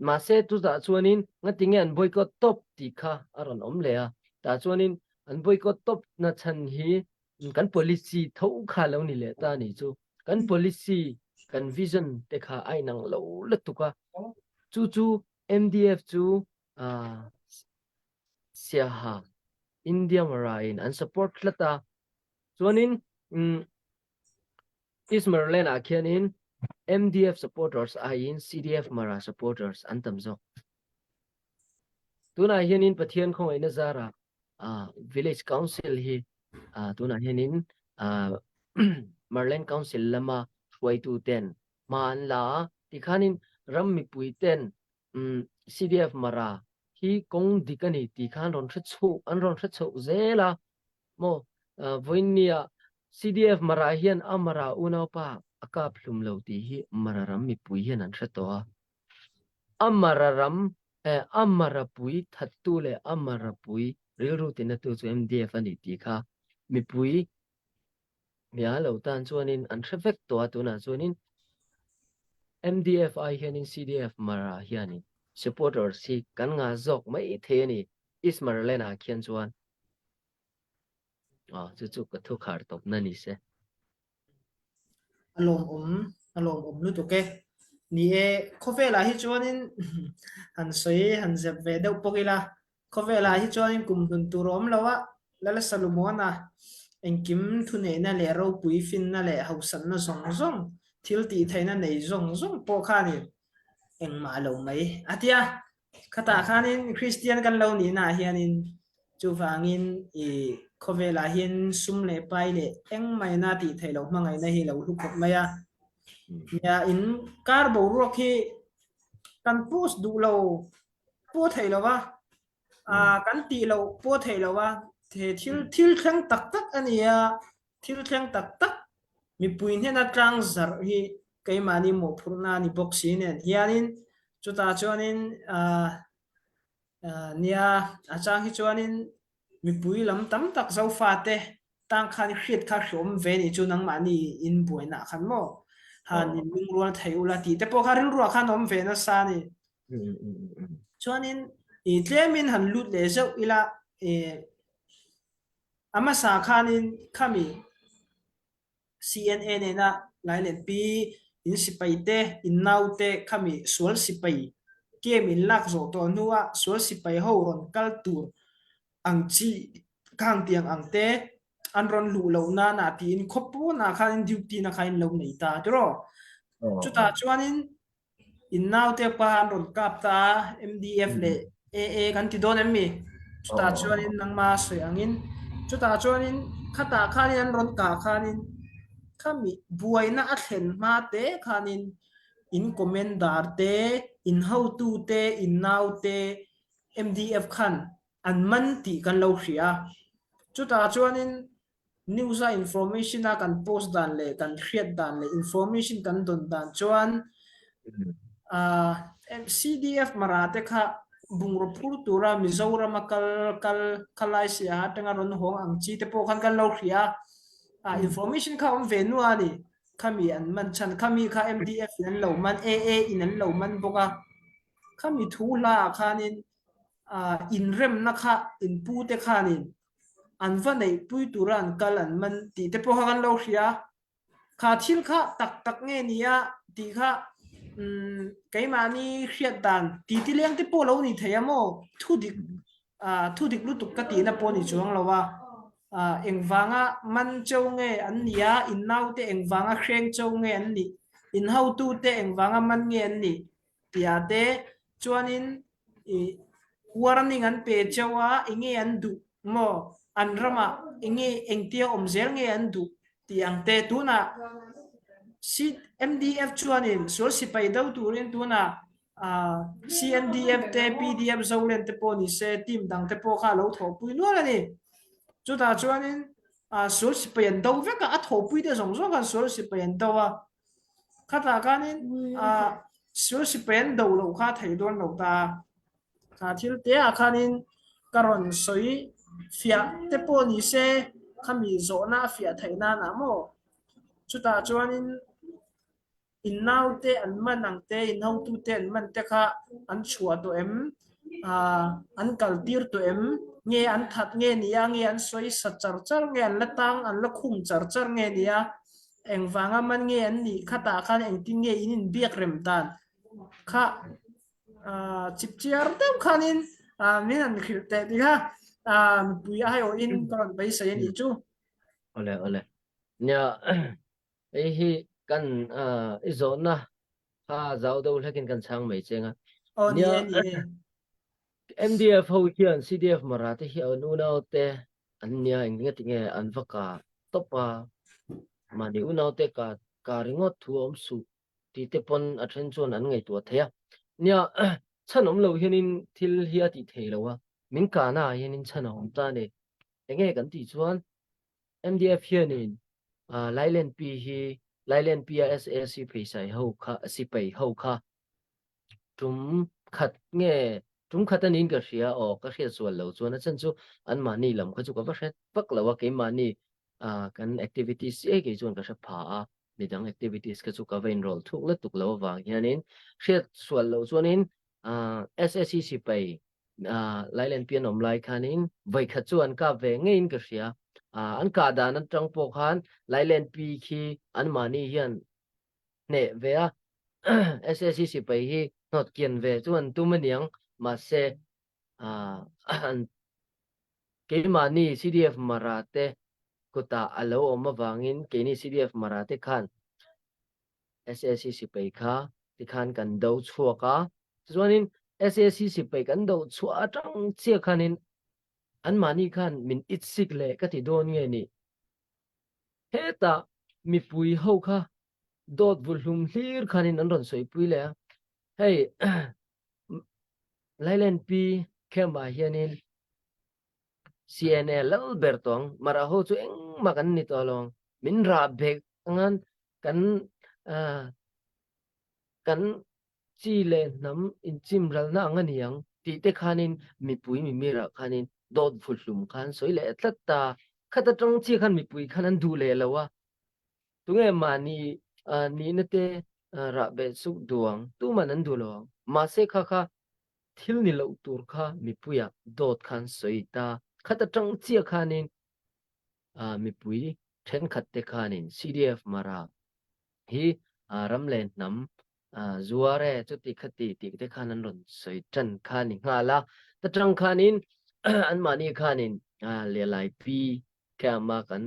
ma se tu za chuanin ngatinge an boycott top ti kha aron om le a ta chuanin an boycott top na chan hi kan policy tho kha lo ni le ta ni chu kan policy kan vision te kha ai nang lo la tu ka chu MDF chu sia ha India marain an support lata chuanin Ismerlen akhianin MDF supporters in CDF mara supporters antam zo tuna hianin pathian khong aina zara village council hi tuna hianin Marlen council lama 2210 man la ti khanin ram mi pui ten CDF mara hi kong dikani ti khan ron thchu zela mo voinia CDF mara hian amara unaw pa akap hlum lo ti hi mara ram mi pui hian an thatoa amara ram amara pui thattu le amara pui rilru tin tu chu MDF ani ti kha mi pui mia lo tan chuanin an thevek to atuna chuanin MDF ai hianin CDF mara hianin supporter si kan nga zok mai the ni ismar lena khian chuan chu ka thu khar top na ni se alom lu tu ke ni e khofe la hi chuanin han soi han zep ve deuh pokila khofe la hi chuanin kum hun turom lawa lala salumona engkim thune na le ro pui fin na le hausan na zong zong thil ti thaina nei zong zong po khani eng ma lo mai atia khata khanin Christian kan lo ni na hianin chu wangin i khovela hian sum le pai le eng mai na ti thailo mangai na hi lo lu khop maya ya in kar bo ro khi kan post du lo po thailo wa kan ti lo po thailo wa the thil thlang tak tak ania thil thlang tak tak mi puin hena tlang zar hi keimani mo phurna ni boxi nen hianin chuta chuanin nia achang hi chuanin mi pui lam tam tak zo fa te tang khan khrit kha hrom ve ni chu nang mani in buaina khan mo han in lung rual thei ula ti te po kha ril ruwa khan om ve na sa ni chuanin i tlemin han lut le zo ila ama sa khanin khami CNN na lailen pi in sipai te in nau te khami sual sipai kem in lak zo to nuwa sual sipai ho ron kal tur ang chi kang tiang ang te an ron lu lo na ti in khopu na khan duty na khain lo nei ta tro chuta chuanin in nau te pa an ron kap ta MDF le AA kan ti don emmi chuta chuanin nang ma soi angin chuta chuanin khata khanin an ron ka khanin khami buaina a thlen ma te khanin in commander te in how to te in now te MDF khan an man ti kan lo hria chuta chuanin news a information a kan post dan le kan hriat dan le information kan don dan chuan CDF marate kha bungro phur tura mizoram kalai sia tanga ron hong ang chi te po khan kan lo hria information kha om ve nu ani khami an man chan khami kha MDF in lo man AA in an lo man boka khami thu la khanin in rem na kha in pu te khanin an va nei pui turan kal an man ti te po kan lo hria kha thil kha tak tak nge nia ti kha cái mà ni khiết đàn tí liang tí po lâu ni thấy mo thu địch lúc tục cái tí na po ni chuang lâu eng vanga man châu nghe anh nia in nau te eng vanga khreng châu nghe anh ni in how tu te eng vanga man nghe anh ni tia te chuanin warning an pe chawa inge an du mo an rama inge eng tia omzel nghe an du tiang te tu na si MDF chuanin sol sipai dau turin tuna CNDF te PDF zolen te po ni se team dang te po kha lo tho pui no la ni chuta chuanin sol sipai an dau veka a tho pui te zong zong kan sol sipai an dau a khata kanin sol sipai an dau lo kha thei don lo ta kha thil te a khanin karon soi fia te po ni se khami zo na fia thei na na mo chuta chuanin in now te an man ang te in how to te an man te kha an chua to em an kaltir to em nge an that nge nia nge an soi sa char char nge an latang an la khum char char nge nia eng wanga man nge an ni khata khan eng tin nge in biak rem tan kha chip chiar tam khanin min an khil te di ha puya hai o in karon bai sai ni chu ole nya hi kan izona ha zau do lekin kan chang mai chenga ni MDF ho hian CDF marate hi anu nau te ania inga tinge anvaka topa mani unau te ka ringot thu om su ti te pon a then chuan an ngei tu thea nia chanom lo hianin thil hi a ti thei lo wa min ka na hianin chanom ta ne enge kan ti chuan MDF hianin Lailen P hi Lailen PSAC peisai ho kha si pei ho kha tum khat nge tum khat an in ka ria o ka ria chuan lo chuan a chan chu an mani lam kha chu ka va hret pak lo wa ke mani kan activities e ke chuan ka hra pha a midang activities ka chu ka vein rol thuk la tuk lo wa hianin ria chuan lo chuan in SSC si pei Lailen pian om lai khanin vai kha chuan ka ve nge in ka ria an ka dan an tang po khan Lailen P khi an mani hian ne ve a SSC si pei hi not kian ve chuan tu maniang ma se ke mani CDF marate kuta alo oma wangin ke ni CDF marate khan SSC si pei kha ti khan kan do chua ka chuanin SSC si pei kan do chua tang chia khanin an mani khan min itsik le ka ti don nge ni heta mi pui ho kha dot vulhum hlir khanin an ron soi pui le hey Lailen P kema hianin CNL bertong maraho chu eng makan ni tolong min ra bek angan kan chi le nam in chim ral na anganiang ti te khanin mi pui mi mira khanin dot vulhum khan soi le tlatta khata tong chi khan mi pui khanan du le lawa tunge mani ni na te ra be suk duang tu manan du lo ma se kha kha thil ni lo tur kha mi puya dot khan soi ta khata tong chi khanin mi pui then khat te khanin CDF mara hi ramlen nam zuare chuti khati ti te khanan ron soi tran khani ngala ta tang khanin an mani khanin le lai pi kama kan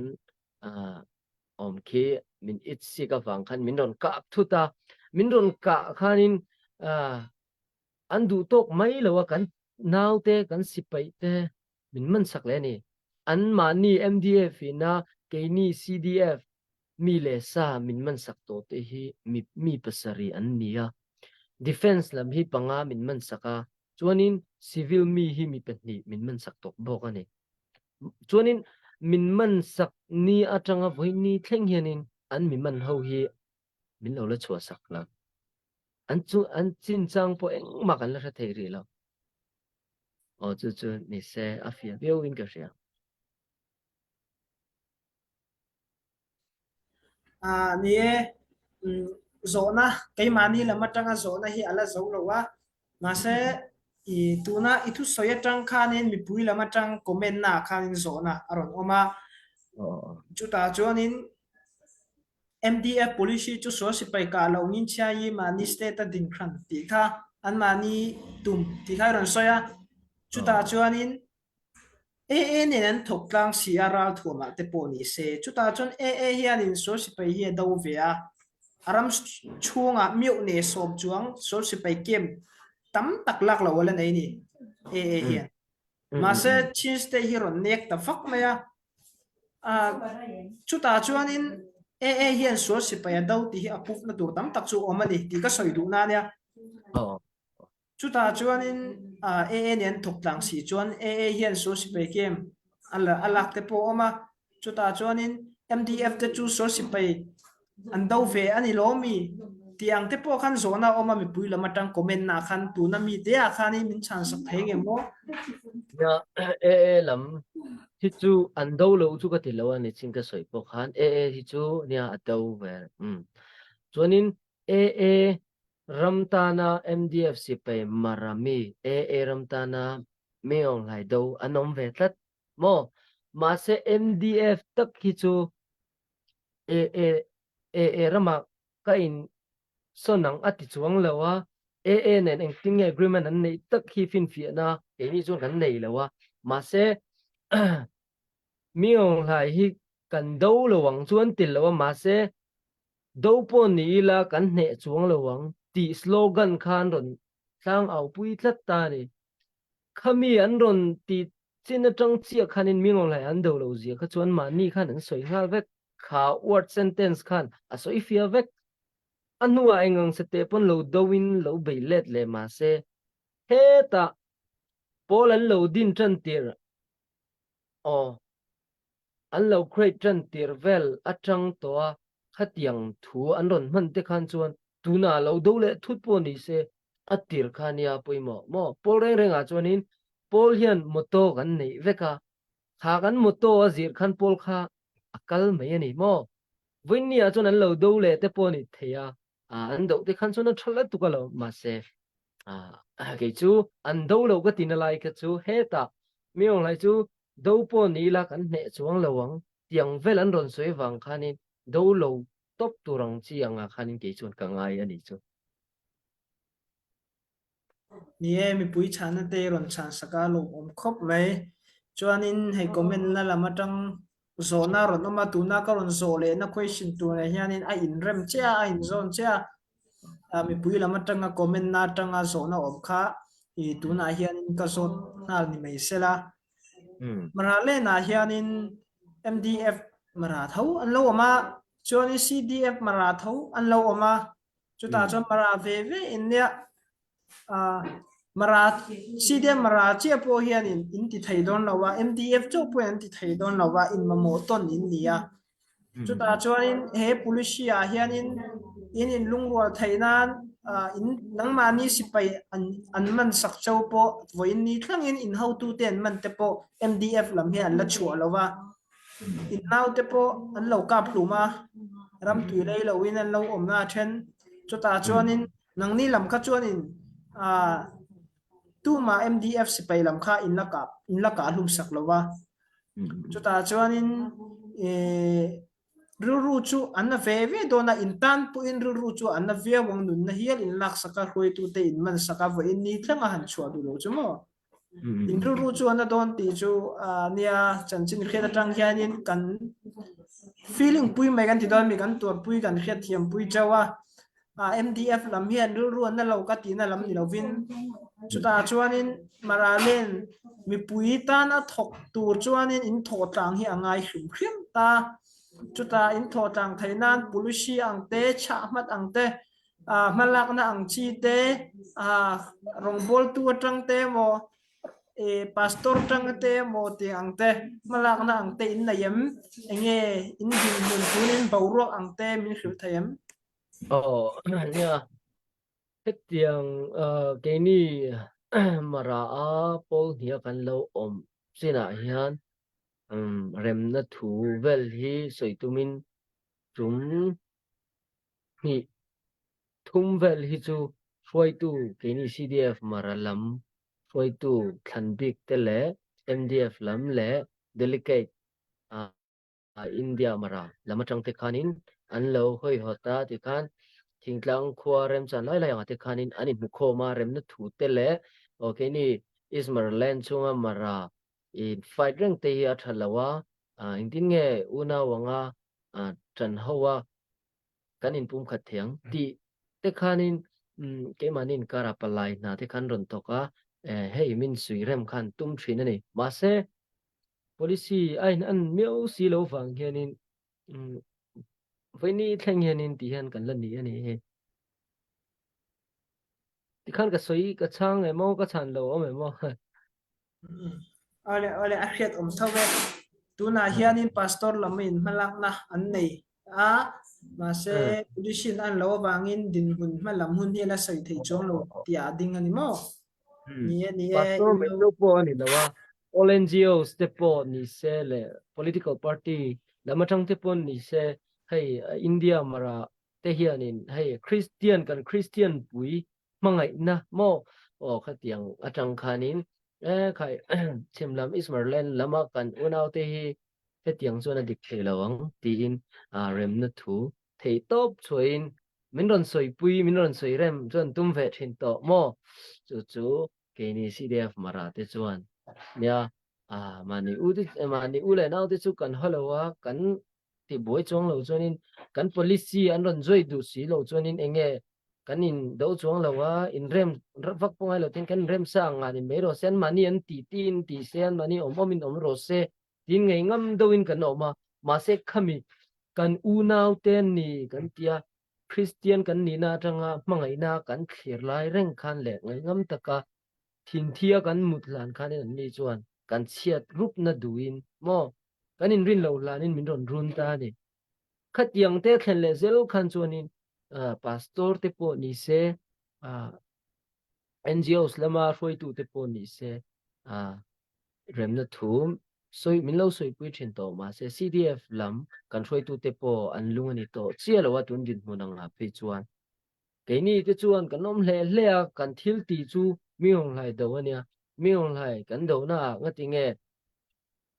om khi min itsi ka wang khan min ron ka thuta min ron ka khanin an du tok mai lo kan naw te kan sipai te min man sak le ni an mani MDF na ke ni CDF mi le sa min man sak to te hi mi pasari an nia defense lam hi panga min man saka chuanin civil mi hi mi pahni min man sak tok bok ani chuanin min man sak ni atanga voini thleng hianin an mi man ho hi min lo la chua sak la an chin chang po eng ma kan la thei ri lo o chu ni se afia beu in ka ria ni zona cái mani là mất trăng zona hi ala zo lo wa mà sẽ i tuna itu soya trăng khan in mi pui là mất trăng comment na khan in zona aron oma chu ta chuan in MDF policy chu so si pai ka lo ngin chia yi mani state ta ding khan ti kha an mani tum ti kha ron soya chu ta chuan in ne nan thok tlang CRL thuma te poni se chu ta chuan hian in so si pai hi do ve a aram chunga miu ne som chuang so si pai kem tam tak lak lo wala nei ni hian ma se chin ste hi ron nek ta fak maya chu ta chuan in hian so si pai do ti hi apuf na tur tam tak chu omani ti ka soi du na nia chu ta chuan in nen thok tlang si chuan hian so si pai kem alak te po oma chu ta chuan in MDF te chu so si pai an do ve ani lo mi tiang te po khan zona oma mi pui lama tang comment na khan tu na mi te a khan min chan sak theng emo ya lam hi chu an do lo chu ka ti lo ani ching ka soi po khan hi chu nia ado ve chuanin ramtana MDF si pe marami ramtana meong lai do anom ve tat mo ma se MDF tak hi chu rama ka in sonang ati chuang lawa nen engting agreement an nei tak hi fin fi na ni chuan kan nei lawa ma se miong lai hi kan do lawang chuan til lawa ma se do po ni la kan ne chuang lawang ti slogan khan ron tlang au pui tlat ta ni khami an ron ti chin atang chia khanin miong lai an do lo zia kha chuan ma ni khan an soi ngal vek kha word sentence khan a soi fia vek anu a engang sete pon lo dowin lo beilet le ma se heta Paul an lo din tran tir o an lo create tran tir vel atang toa khatiang thu an ron man te khan chuan tuna lo do le thut po ni se atir khania poimo mo Paul reng reng a chuanin Paul hian moto kan nei veka kha kan moto a zir khan Paul kha akal mai ani mo vinni a chuan an lo do le te po ni theya an do te khan chuan an thola tu ka lo ma se cái chú anh đâu lâu cái tin lại cái chú hết à miêu lại chú đâu po ní là cái nệ chuang lâu ang tiếng về lần rồi suy vàng khanin đâu lâu top tu rong chi ang à khanin cái chuan cả ngày anh chú nie mi pui chana te ron chan saka lo khop mai chuanin hei comment la lama tang zona ron ma tuna ka ron zo le na question tu na hianin a in rem cha a in zone cha mi pui lama tanga comment na tanga zona kha I tuna hianin ka zon na ni mai sela mara le na hianin MDF mara thau an lo ma chuanin CDF mara thau an lo ma chu ta chuan mara ve in nia mara CDF mara chia po hianin in ti thei don lawa MDF chu po an ti thei don lawa in mamo ton in nia chu ta chuanin he policia hianin in lungrual theinan in nangmani sipai an man sak chau po voin ni thlangin in how to ten man te po MDF lam hian la chua lawa in now te po an lo ka pluma ram tui lei lo win an lo om na then chu ta chuanin nang ni lam kha chuanin tu ma MDF sipai lam kha in la ka hlum sak lawa chu ta chuanin ru chu an na ve do na in tan pu in ru chu an na ve wang nun na hial in lak saka hroi tu te in man saka vo in ni thlanga han chua du lo chu mo in ru chu an na don ti chu nia chanchin kheta tang hianin kan feeling pui mai kan ti don mi kan tur pui kan khet thiam pui chawa MDF lam hian ru an na lo ka ti na lam ni lo vin chu ta chuanin maralen mi pui ta na thok tur chuanin in tho tang hi angai hrim hrim ta chu ta in tho tang thainan policy ang te cha mat ang te malak na ang chi te rongbol tu atang te mo pastor tang te mo ti ang te malak na ang te in na yem enge in din mun tunin bawrok ang te min khil thayem nha cái tiếng cái ni mara Paul nia kan lo om sina hian rem na thu vel hi soitumin chúng hi thum vel hi chu foi tu cái ni CDF mara lam foi tu khan bik te le MDF lam le delicate India mara lama tang te khanin an lo hoi hota ti khan thingtlang khua rem chan lai lai ate khanin ani mukho ma rem na thu te le okay ni Ismarland chunga mara in fight reng te ya thalawa ingtin nge una wanga tran hawa kanin pum khat thiang ti te khanin ke manin kara palai na te khan ron toka hei min sui rem khan tum thin ani ma se policy ain an miau si lo wang hianin với ni thanh hiền thì hiền cần lần này này thì khăn cái suy cái trang này mau cái chăn lâu mà mau ole akhiat thau ve tu na hianin pastor lamin malak na an nei ma se polisin an lo wangin din hun malam hun hi la sai thei chong lo tia ding ani mo ni pastor mai lo po ani lawa all NGOs te po ni se le political party lama tang te po ni se hey India mara te hianin hey Christian pui mangai na mo o khatiang atang khanin khai chimlam Ismarland lama kan unau te hi hetiang zona dik thelawang ti in rem na thu thei top choin min ron soi pui min ron soi rem chon tum ve thin to mo chu ke ni CDF mara te chuan nia mani u le nau te chu kan holowa kan ti boi chong lo chuanin kan policy an ron joi du si lo chuanin enge kanin do chuang lawa in rem vak pongai lo tin kan rem sang ani mero sen mani an ti tin ti sen mani omin ro se tin ngei ngam doin kan oma ma se khami kan u nau ten ni kan tia Christian kan ni na tanga mangai na kan khir lai reng khan le ngai ngam taka thin thia kan mutlan khan en ni chuan kan chiat rup na duin mo kan in rin lo lanin min ron run ta ni khat yang te khen le zel khan chuanin pastor te po ni se NGOs lama hroi tu te po ni se rem na thum soi min lo soi pui thin to ma se CDF lam kan hroi tu te po an lung ani to chia lo wa tun din hunang ha pe chuan ke ni te chuan kan nom hle hle a kan thil ti chu mi hong lai do ania mi hong lai kan do na ngati nge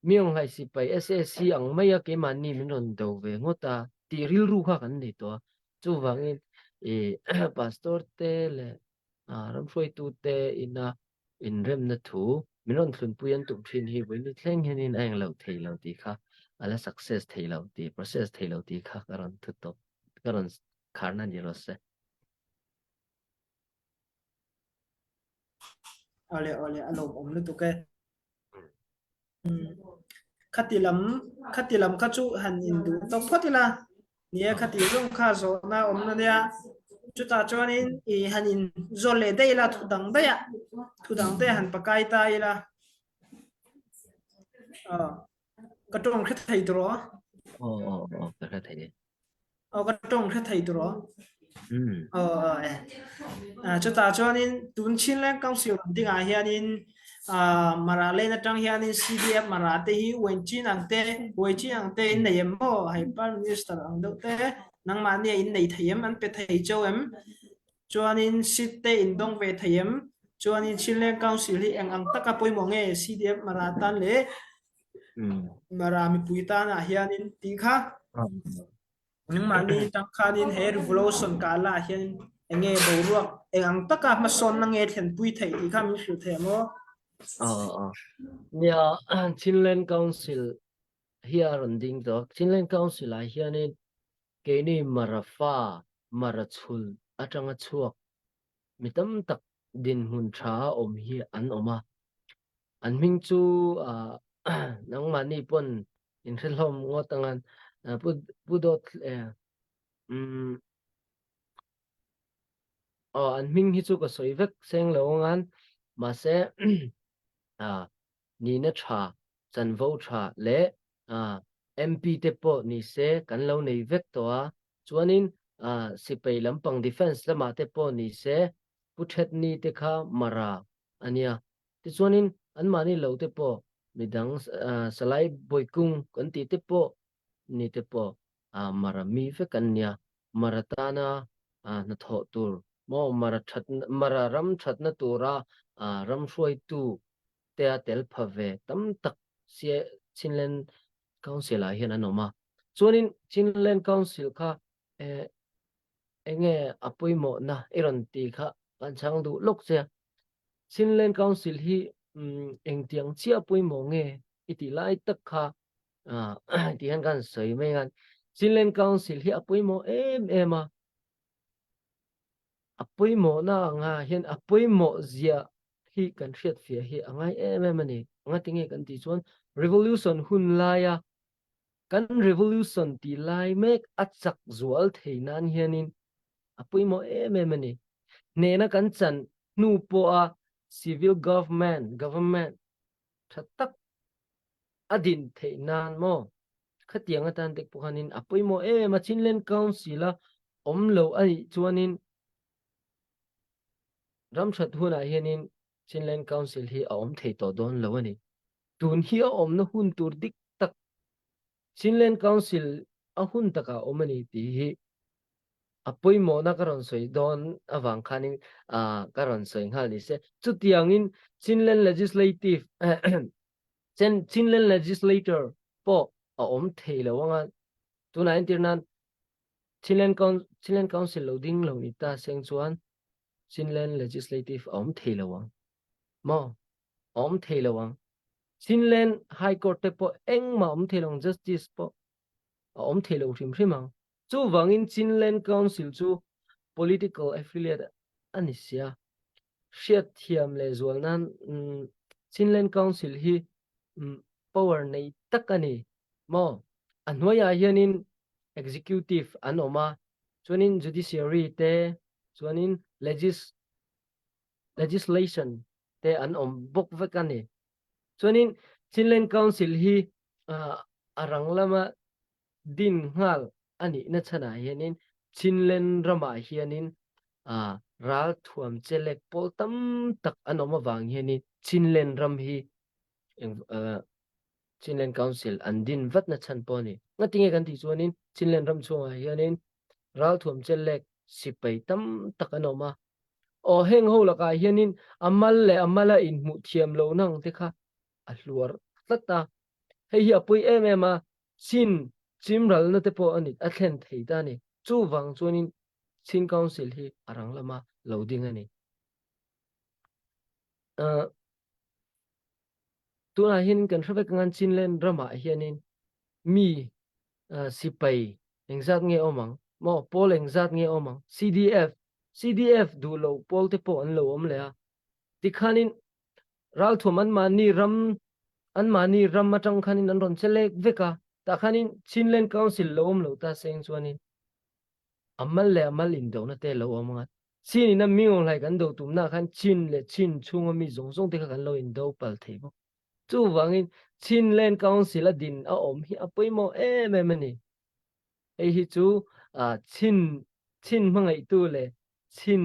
mi hong lai si pai SSC ang maya ke man ni min ron do ve ngota ti ril ru kha kan ni to chu wangin e pastor te le ram hroi tu te ina in rem na thu min ron thlun puyan tum thin hi wen ni thleng henin ang lo thei lo ti kha ala success thei lo ti process thei lo ti kha karon thu to karon kharna ni ro se ole alom om lu tu ke khatilam khachu han in du to photila nia khati rong kha zo na om na dia chu ta chuanin I hanin zole dei la thu dang te han pakai ta ila ka tong kha thai dro ka thei de ka tong kha thai dro chu ta chuanin tun chin lang kang siu ding a hianin mara le na tang hianin CDF mara te hi wen chin ang te in nei mo hai par minister ang do te nang ma ne in nei thayem an pe thai cho em chuanin sit te in dong ve thayem chuanin chin lang kang siu li ang taka poi mo nge CDF mara tan le mara mi pui ta na hianin ti kha nhưng mà đi trong khai đi hệ revolution cả là hiện anh nghe đầu ruộng anh tất cả mà son năng nghe thiền bùi thầy thì khám như thế mà nia Chinland Council here running to Chinland Council a hianin ke ni marafa marachul atanga chuak mitam tak din hun tha om hi an oma an ming chu nang mani pon in thlom ngotangan pudot an ming hi chu ka soivek seng longan ma se ni na tha chan vo tha le MP te po ni se kan lo nei vek to a chuanin sipei lampang defense lama te po ni se puthet ni te kha mara ania ti chuanin an mani lo te po midang salai boikung kan ti te po ni te po mara mi ve kan nia maratana na tho tur mo mara ram that na tura ram shuai tu te tel phave tam tak sia Chinland Council a hian anoma chuanin Chinland Council kha enge apoimo na iron ti kha kan chang du lok che Chinland Council hi eng tiang chia poimo nge iti lai tak kha ti han kan soi mai ngan Chinland Council hi apoimo ema apoimo na nga hian apoimo zia hi kan hriat fia hi angai mani anga tinge kan ti chuan revolution hun laia kan revolution ti lai mek achak zual theinan hianin apoimo mani ne na kan chan nu po a civil government thatak adin theinan mo khatiang atan tek pukhanin apoimo ma Chinland Council a omlo ai chuanin ramshat huna hianin Chinland Council hi om thei to don lo ani tun hi om na hun tur dik tak Chinland Council a hun taka omani ti hi apoimo na karon soi don awang khanin karon soi ngal ni se chutiangin Chinland legislative Chinland legislator po om thei lo wanga tuna internan Chinland Council loading lo ni ta seng chuan Chinland legislative om thei lo wang mo om thei lo wang Chinland High Court te po engma om thei long justice po om thei lo hrim chu wangin Chinland Council chu political affiliate anisia hriat thiam le zualnan Chinland Council hi power nei takani mo anhoya hianin executive anoma chuanin judiciary te chuanin legislation te an om bok vek ani chuanin Chinland Council hi arang lama din ngal ani na chana hianin Chinland rama hianin ral thuam chelek pol tam tak an oma wang hianin Chinland ram hi Chinland Council an din vat na chan poni ngatinge kan ti chuanin Chinland ram chunga hianin ral thuam chelek sipai tam tak an oma o heng ho laka hianin amala in mu thiam lo nang te kha a hluar tlata hei hi apui em a chimral na te po ani a thlen thei ta ni chu wang chuanin Chin Council hi arang lama loading ani tuna hin kan hravek ngan Chinland rama hianin mi sipai engzat nge omang mo pol engzat nge omang CDF du lo pol te po an lo om le a tikhanin ral thum an mani ram matang khanin an ron chelek veka ta khanin Chinland Council lo om lo ta seng chuanin amal in do na te lo om nga sin in mingong lai kan do tum na khan chin chung mi zong te kan lo in do pal thei bo chu wangin Chinland Council a din a om hi apoi mo mani ei hi chu chin mangai tu le chin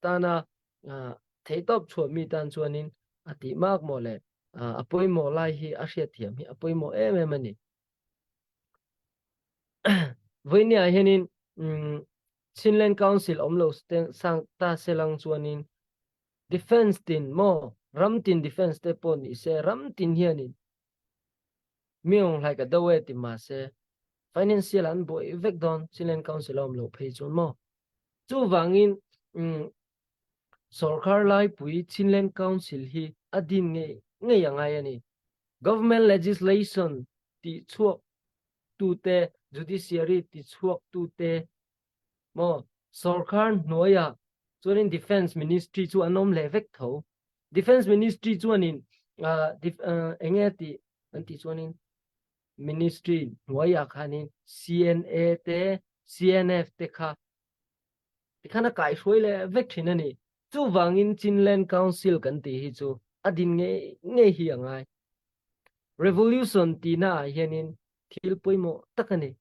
tana thei top chho mi tan chuanin ati mak mo le apoi mo lai hi a hriat thiam hi apoi mo mani voinia hianin Chinland Council omlo sang ta selang chuanin defense tin mo ramtin defense te pon ni se ramtin hianin miong lai ka dawe ti ma se financial an boy vek don Chinland Council omlo phei chun mo chu wangin sarkar lai pui Chinland Council hi adin nge yangai ani government legislation ti chuak tu te judiciary ti chuak tu te mo sarkar noya chuanin defense ministry chu anom le vek tho defense ministry chuanin enge ti anti chuanin ministry noya khanin CNA te CNF te kha tikhana kai hroi le vek thina ni chu wangin Chinland Council kan ti hi chu adin nge hi angai revolution tina hianin thil poimo takani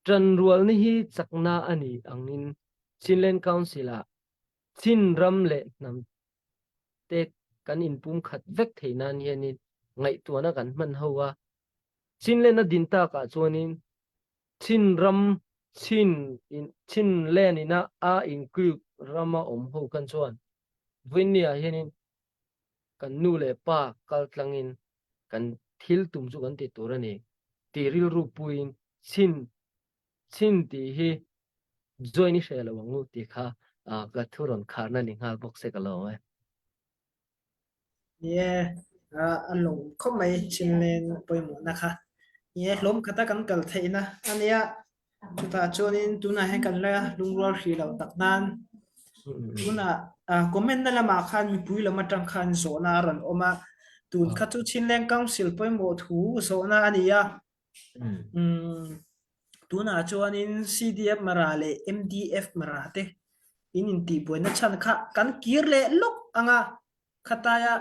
tran rual ni hi chakna ani angin Chinland Council a chin ram le nam te kan in pum khat vek theinan hianin ngai tuana kan man howa Chinland a din ta ka chuanin chin ram chin len ina a include rama om ho kan chuan voinia hianin kan nu le pa kal tlangin kan thil tum chu kan ti turani ti ril ru puin chin ti hi join ni shela wangu ti kha ka thuron kharna ni ngal box se kalo yeah alo khom mai Chinland poimo na kha yeah lom khata kan kal theina ania chuta chuanin tuna he kan la lungrual hri lo taknan tuna comment na lama khan mi pui lama tang khan so na ran oma tun kha chu Chinland Council poimo thu so na ania tuna chuanin CDF marale MDF marate in ti poina chan kha kan kir le lok anga khataya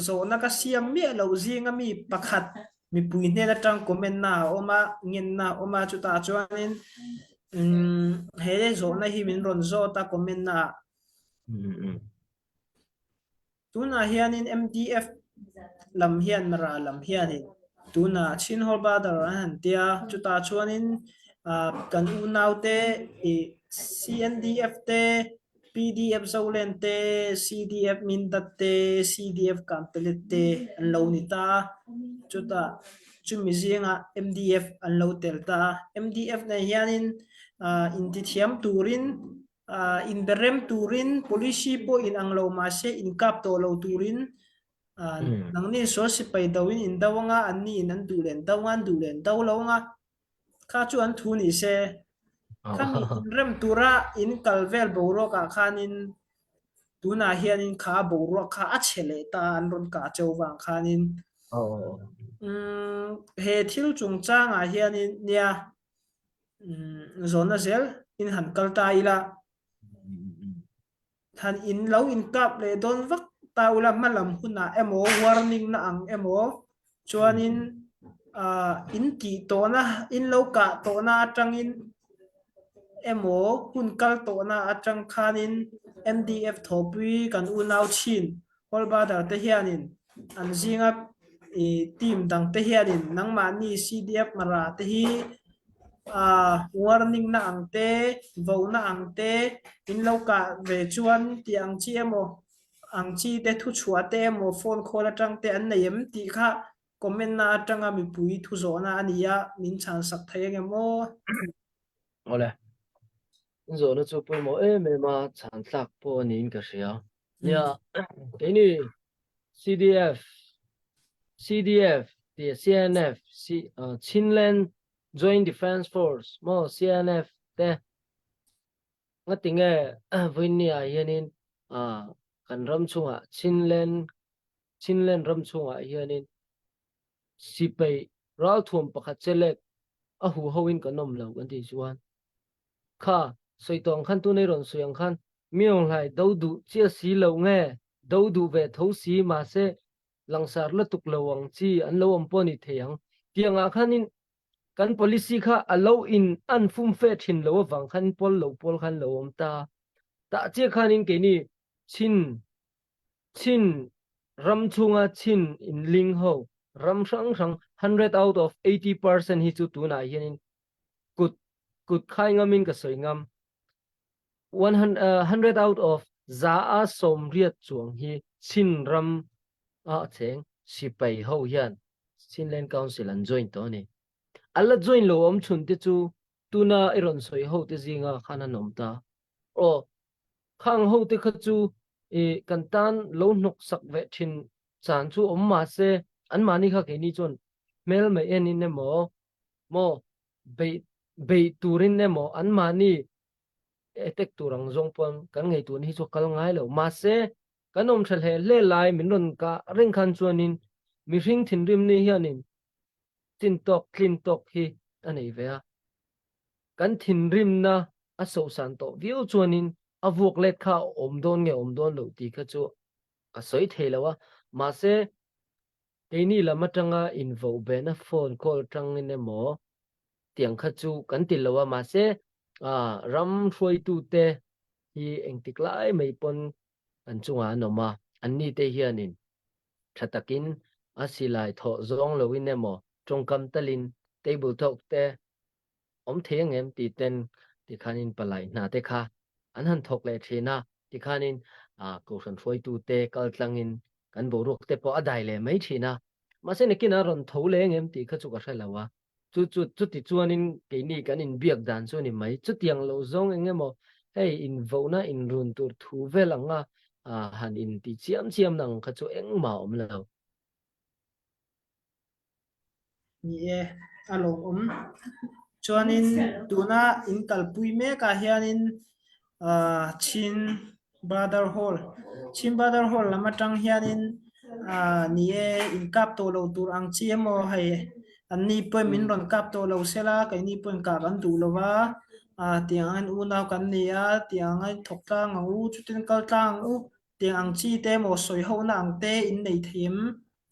zo na ka siam mi lo zinga mi pakhat mi pui ne la tang comment na oma ngin na oma chuta chuanin he zo na hi min ron zo ta comment na tuna hianin MDF lam hian mara lam hianin tuna chin hol ba dar an tia chuta chuanin kan u naute CNDF te PDF zolen te CDF mindat te CDF kampelet te an lo ni ta chuta chumi zinga MDF an lo tel ta MDF na hianin in ti thiam turin in berem turin policy po in ang lo ma se in kap to lo turin nang ni so si pai dawin in dawanga an ni in an dulen dawangan dulen daw lo nga kha chu an thu ni se khami in rem tura in kalvel boro ka khanin tuna hianin kha boro kha a chele ta an ron ka chowang khanin he thil chung changa hianin nia zona zel in han kalta ila than in lo in kap le don vak taula malam huna emo warning na ang emo chuanin in ti to na in lo ka to na atangin emo hun kal to na atang khanin MDF thopui kan u nau chin holba da te hianin an zinga team dang te hianin nangma ni CDF mara te hi warning na angte vo na angte in lo ka ve chuan ti ang chi emo ang chi te thu chua te emo phone call atang te an nei em ti kha comment na atanga mi pui thu zo na ania min chan sak thayeng emo ole rồi nó chụp một em mà sản xuất po nín cái gì à nha cái này CDF thì CNF Chinland Joint Defense Force mà CNF thế ngay tiếng nghe với nia hiện in kan ram chunga Chinland ram chunga hiện in sipai ral thum pakhat chelek a hu hoin kanom lo kan ti chuan kha soitong khan tu nei ron suyang khan miong lai do du chia si lo nge do du ve tho si ma se langsar la tuk lawang chi an lo am poni theyang tianga khanin kan policy kha allow in an fum fe thin lo wang khan pol khan lo am ta che khanin ke ni chin ram chunga chin in ling ho ram sang 100 out of 80% hi chu tu na hianin kut khai ngamin ka soi ngam 100 out of za a som riat chuang hi chin ram a cheng sipai ho hian Chinland Council an join to ni alla join lo om chun te chu tuna iron soi ho te zinga khana nom ta o khang ho te kha chu kan tan lo nok sak ve thin chan chu om ma se an mani kha ke ni chon mel mai en in ne mo be turin ne mo an mani etek turang zong pon kan ngai tu ni chu kal ngai lo ma se kanom thal he le lai min ron ka reng khan chuanin mi ring thin rim ni hianin tin tok clean tok hi anei ve a kan thin rim na a so san to view chuanin avuk let kha om don lo ti kha chu a soi theilawa ma se teini lamatanga invo be na phone call tang in emo tiang kha chu kan tilawa ma se ram hroi tu te hi engtik lai mai pon an chunga noma anni te hianin thatakin asilai tho zong lo in emo tongkam talin table talk te om theng em ti ten ti khanin palai na te kha an han thok le thina ti khanin ko san hroi tu te kal tlangin kan boruk te po adai le mai thina ma se ne kina ron tho le em ti kha chu ka hrelawa chu ti chuanin ke ni kan in biak dan chu ni mai chu tiang lo zong engemaw hei in vona in run tur thu velanga han in ti chiam nang kha chu engma om lo ye alo chuanin tuna in kalpui me ka hianin chin brother hall lamatang hianin nie in kap to lo tur ang chiemo hai anni poi min ron kap to lo sela kai ni poi ka kan tu lo wa tiang an u na kan nia tiang ai thok ta ngu chutin kal tang u tiang ang chi te mo soi ho na ang te in nei thim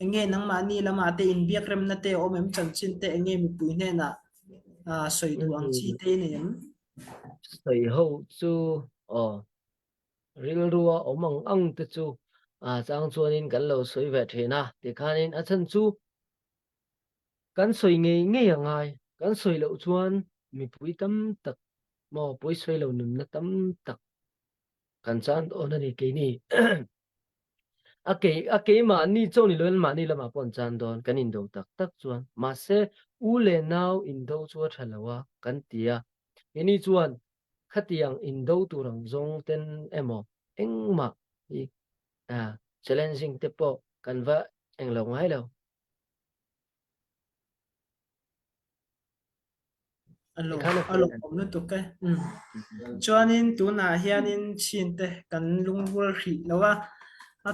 enge nang ma ni lama te in biak rem na te om em chan chin te enge mi pui ne na soi du ang chi te ne soi ho chu ril ruwa omang ang te chu chang chuanin kan lo soi ve thena ti khanin a chan chu kan soi nge angai kan soi lo chuan mi pui tam tak mo pui soi lo num na tam tak kan chan on ani ke ni ake ma ni chaw ni loin ma ni lama pon chan don kan in do tak chuan ma se u le naw in do chu thalawa kan tia ini chuan khatiang in do turang zong ten emo engma i challenging te po kan va eng lo ngai lo alo om na to ka chuanin tuna hianin chin te kan lungwal hri lawa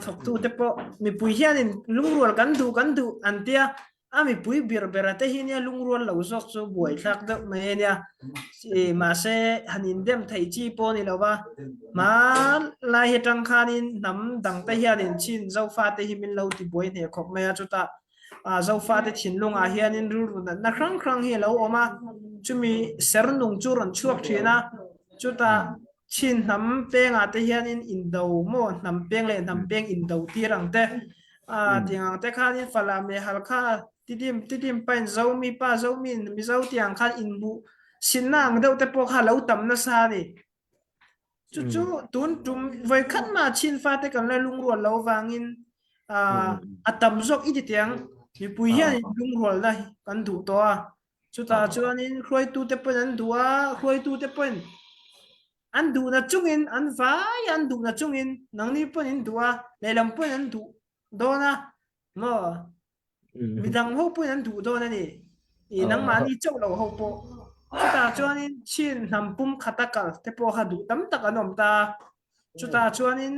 thok tu te po mi pui hianin lungwal kan du antia ami pui bir berate hinia lungrual lo zok chu buai thak deuh mai nia ma se hanin dem thei chi poni lo ba ma lai he tang khanin nam dang te hianin chin zo fa te himin lo ti buai ne khop mai chu ta zo fa te thin lunga hianin ru ru na krang krang hi lo oma chumi ser nung chu ron chuak thina chu ta chin nam peng a te hianin in do mo nam peng le nam peng in do ti rang te tiang te khanin fala me halkha tidim pain zo mi pa zo min mi zo tiang khan in bu sinang deuh te pawh kha lo tam na sa ni chu chu tun tum voi khat ma chin fa te kan la lung rual lo wangin atam zok i ti tiang mi pui hian lung rual na kan du to a chu ta chuanin khroi tu te pawh an du a khroi tu te pawh an du na chungin an vai an du na chungin nang ni pawh in du a leilam pawh an du do na mo midang ho pawh an du do na ni i nang ma ni chau lo ho po chu ta chuanin chin nam pum khatakal te pawh kha du tam tak anom ta chu ta chuanin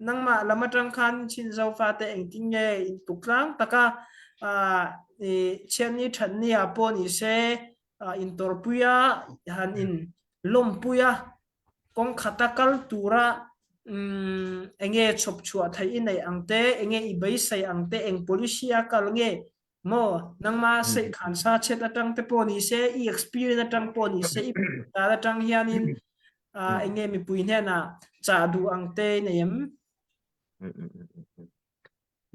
nang ma lama tang khan chin zo fa te eng ting nge in tuklang taka chen ni than ni a po ni se in tor puya han in lom puya kong khatakal tura enge chop chua thai in nei angte enge i bai sai angte eng policia kal nge mo nang ma sei khan sa chet atang te po ni se i experience atang po ni se i ta atang hianin enge mi pui ne na cha du angte nem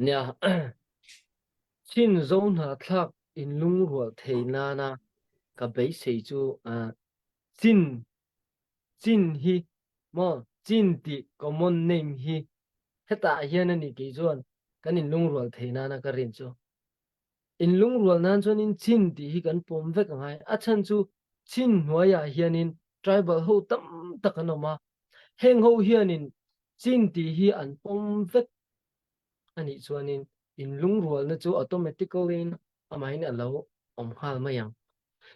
nia chin zone ha thak in lung rual theina na ka bei sei chu chin hi mo chin ti common name hi heta hian ani ki chuan kan in lung rual theina na ka rin chu in lung rual nan chuan in chin ti hi kan pom vek ngai a chan chu chin hnuaia hianin tribal ho tam takanoma heng ho hianin chin ti hi an pom vek ani chuanin in lung rual na chu automatically amain alo om hal mayang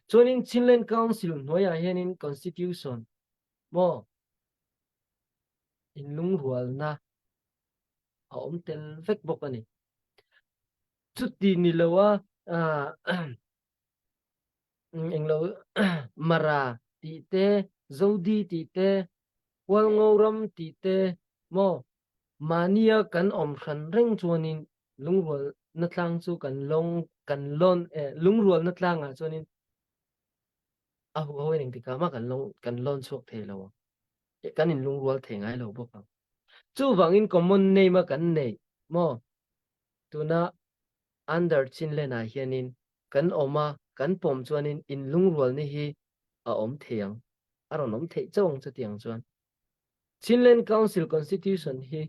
chuanin Chinland Council hnuaia hianin constitution mo in lung rual na a om tel vek bok ani chu ti ni lawa englo mara ti te zodi ti te wal ngoram ti te mo mania kan om khan reng chuanin lungrual na tlang chu kan lon lungrual na tlang a chuanin a hu ho ning ti ka ma kan lon chuak the lo kan in lungrual the ngai lo bok chu wangin common name a kan nei mo tuna under Chinland a hianin kan oma kan pom chuanin in lungrual ni hi a om theang aron om the chawng cha tiang chuan Chinland Council Constitution hi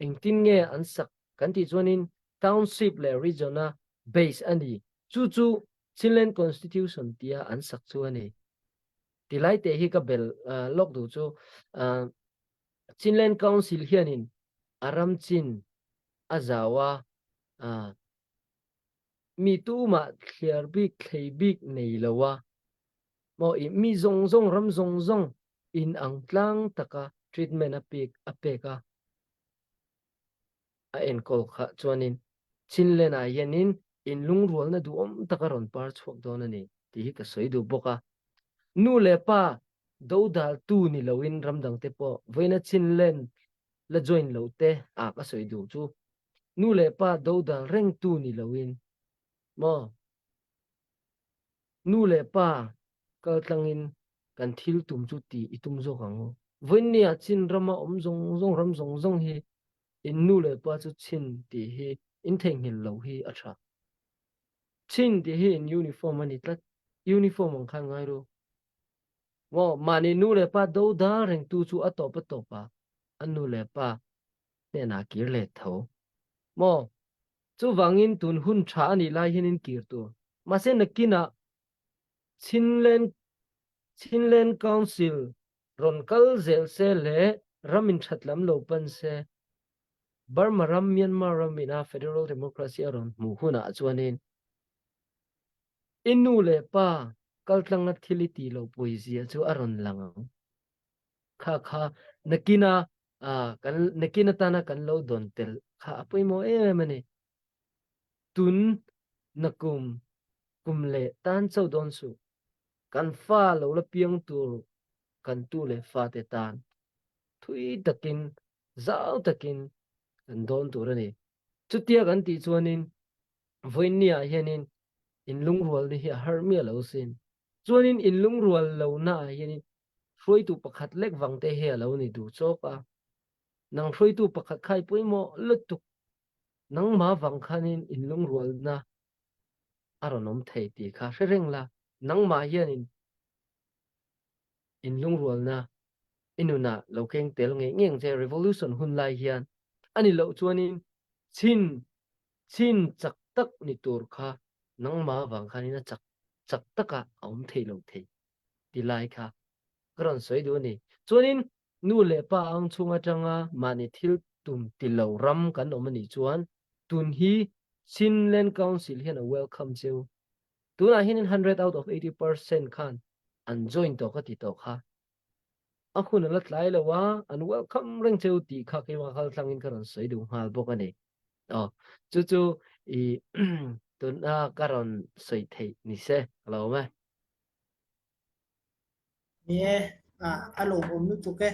engtin nge an sak kan ti chuanin township le regional base ani chu Chinland Constitution tia an sak chu ani tilai te hi ka bel lok du chu Chinland Council hianin aram chin azawa mi tu ma thliar bik thlei bik nei lowa mo i mi zong ram zong in ang tlang taka treatment apeka a en kol kha chuanin Chinland a hianin in lung rual na du om takaron par chuak don ani ti hi ka soi du boka nu le pa do dal tu ni loin ramdang te po voina Chinland la join lo te a ka soi du chu nu le pa do dal reng tu ni loin mo nu le pa kal tlangin kan thil tum chu ti itum zo kango voinia chin rama om zong ram zong hi in nu le pa chu chin ti hi in theng hil lo hi atha chin ti hi in uniform ani tlat uniform ang khan ngai ro wo mani nu le pa do da reng tu chu atop pa anu le pa ne na kir le tho mo chu wangin tun hun tha ani lai hinin kir tu ma se nakina Chinland Council ron kal zel se le ramin thatlam lo pan se Burma ram Myanmar ram ina Federal Democracy aron mu huna chuanin inu le pa kaltlang na thiliti lo poesia chu aron lang kha nakina kan nakina tana kan lo don tel kha apoi mo mani tun na kum le tan chau don su kan fa lo la piang tu kan tu le fa te tan thui takin zau takin kan don tu ra ni chutia kan ti chuanin voinia hianin in lung rual ni hi har mi lo sin chuanin in lung rual lo na hianin hroi tu pakhat lek wang te he lo ni du choka nang hroi tu pakhat khai poimo lutuk nang ma wang khanin in lung rual na aronom thei ti kha reng la nang ma hianin in lung rual na inuna lo keng tel nge ngeng che revolution hun lai hian ani lo chuanin chin chak tak ni tur kha nang ma wang khanina chak taka om thei lo thei ti lai kha karon soi du ni chuanin nu le pa ang chunga tanga mani thil tum ti lo ram kan om ni chuan tun hi Chinland Council hian a welcome cheu tuna hin 100 out of 80% khan an join to ka ti to kha akhun la tlai lo wa an welcome reng cheu ti kha ke wa khal thangin karon soi du hal bok ani chu i tun a karon soi thei ni se lo ma ye alo om nu tu ke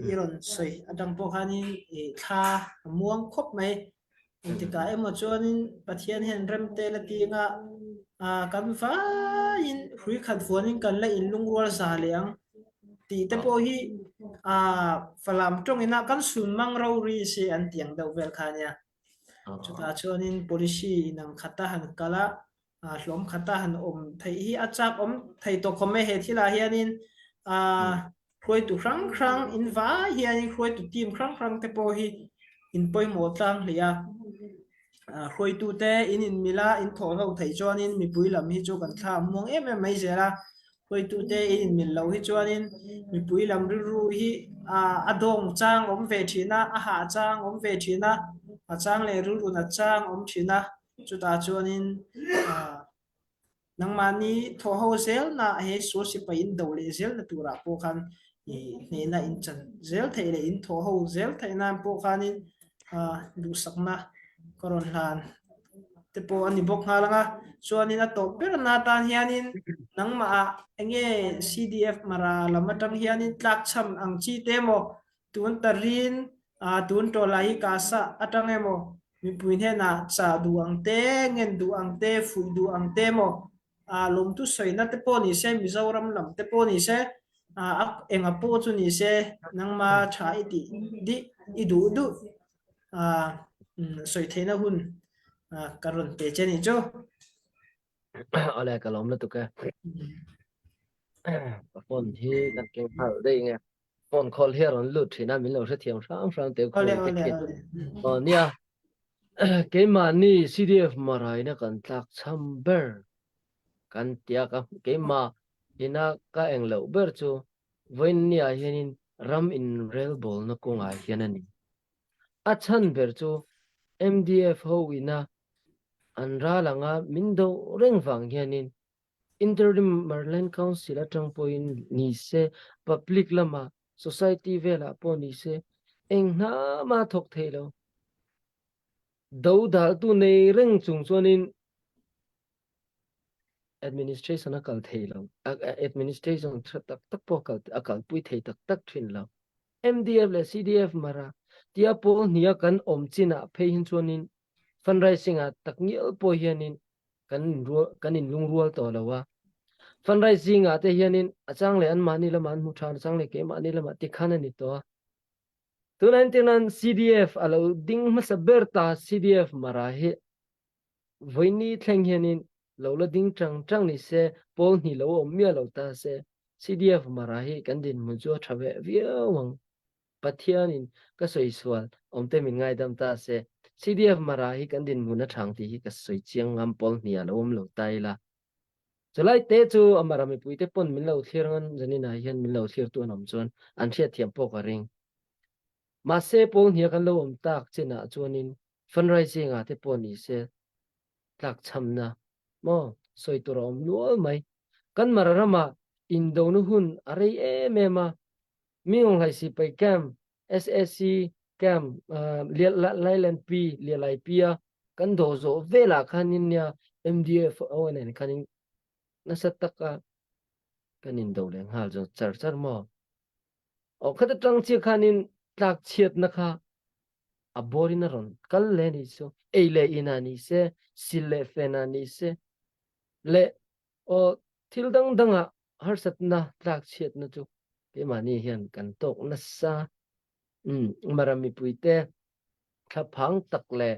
iron soi adang po khani tha muang khop mai tika emo chuanin pathian hen rem te la ti nga kan fa in hui khat fuanin kan la in lung rual sa leang ti te po hi falam tong ina kan sun mang ro ri si an tiang do vel khania chuta chuanin policy nang khata han kala hlom khata han om thei hi achak om thei to khome he thila hianin khuai tu rang in va hianin khuai tu tim rang te po hi in poimo tlang hlia khuai tu te in mila in thol ho thei chuanin mi pui lam hi chu kan thla muang em mai zela khuai tu te in min lo hi chuanin mi pui lam ru hi adong chang om ve thina a ha chang om ve thina a chang le ru na chang om thina chuta chuanin nang mani tho ho zel na he so si pa in do le zel na tura po khan ne na in chan zel thei le in tho ho zel thei na po khanin du sakna koron han te po ani bok ngalanga chuanin a to per na tan hianin nang ma enge CDF mara lamatang hianin tlak cham ang chi temo tun tarin tun to lai ka sa atang emo mi puin he na cha duang te ngen duang te fu duang te mo lom tu soi na te po ni se mizoram lam te po ni se enga po chu ni se nang ma tha iti di idu du soi theina hun karon pe cheni cho ole kalom la tu ka phone hi kan keng hal dei nge phone call here on lut thina min lo se thiam ram te ole khong te ole kit ole nia ke mani CDF marai na kan tlak cham ber kan tia ka ke ma ina ka eng lo ber chu voin nia hianin ram in rel bol na ko nga hianani achan ber chu MDF ho ina an ra langa min do reng wang hianin interim Marland Council atang point ni se public lama society vela po ni se eng na ma thok thelo do dal tu nei reng chung chuanin administration akal thelo administration tak tak po akal pui thei tak thin lo MDF le CDF mara tia po nia kan om china phei hin chuanin fundraising a takngil po hianin kan in lung rual to lawa fundraising ate hianin achang le an mani lama an muthan achang le ke mani lama ti khana ni to tunan tinan CDF alo ding masa berta CDF marahi voini thleng hianin lo ding chang ni se pol ni lo omia lo ta se CDF marahi kan din mujo thawe viawang pathianin ka soi swal omte min ngai dam ta se CDF marahi kan din muna thang ti ka soi chiang ngam pol ni alo om lo tai la July te chu amarami puite pon min lo thirngan janina hian min lo thir tu nam chuan an thia thiam po ka ring ma se pol hnia kan lo om tak chena chuanin fundraising a te pon ni se tlak chamna mo soi tur om nual mai kan mararama in do nu hun arei mema miong lai si pai cam SSC cam lailan p lialai pia kan do zo vela khanin ya MDF awen khanin nasataka kanin do le hal zo char mo o khata tang chi khanin tlak chiat na kha aborina ron kal le ni so eile inani se sile fenani se le o thildang danga harsat na tlak chiat na chu ke mani hian kan tok na sa marami puite khapang tak le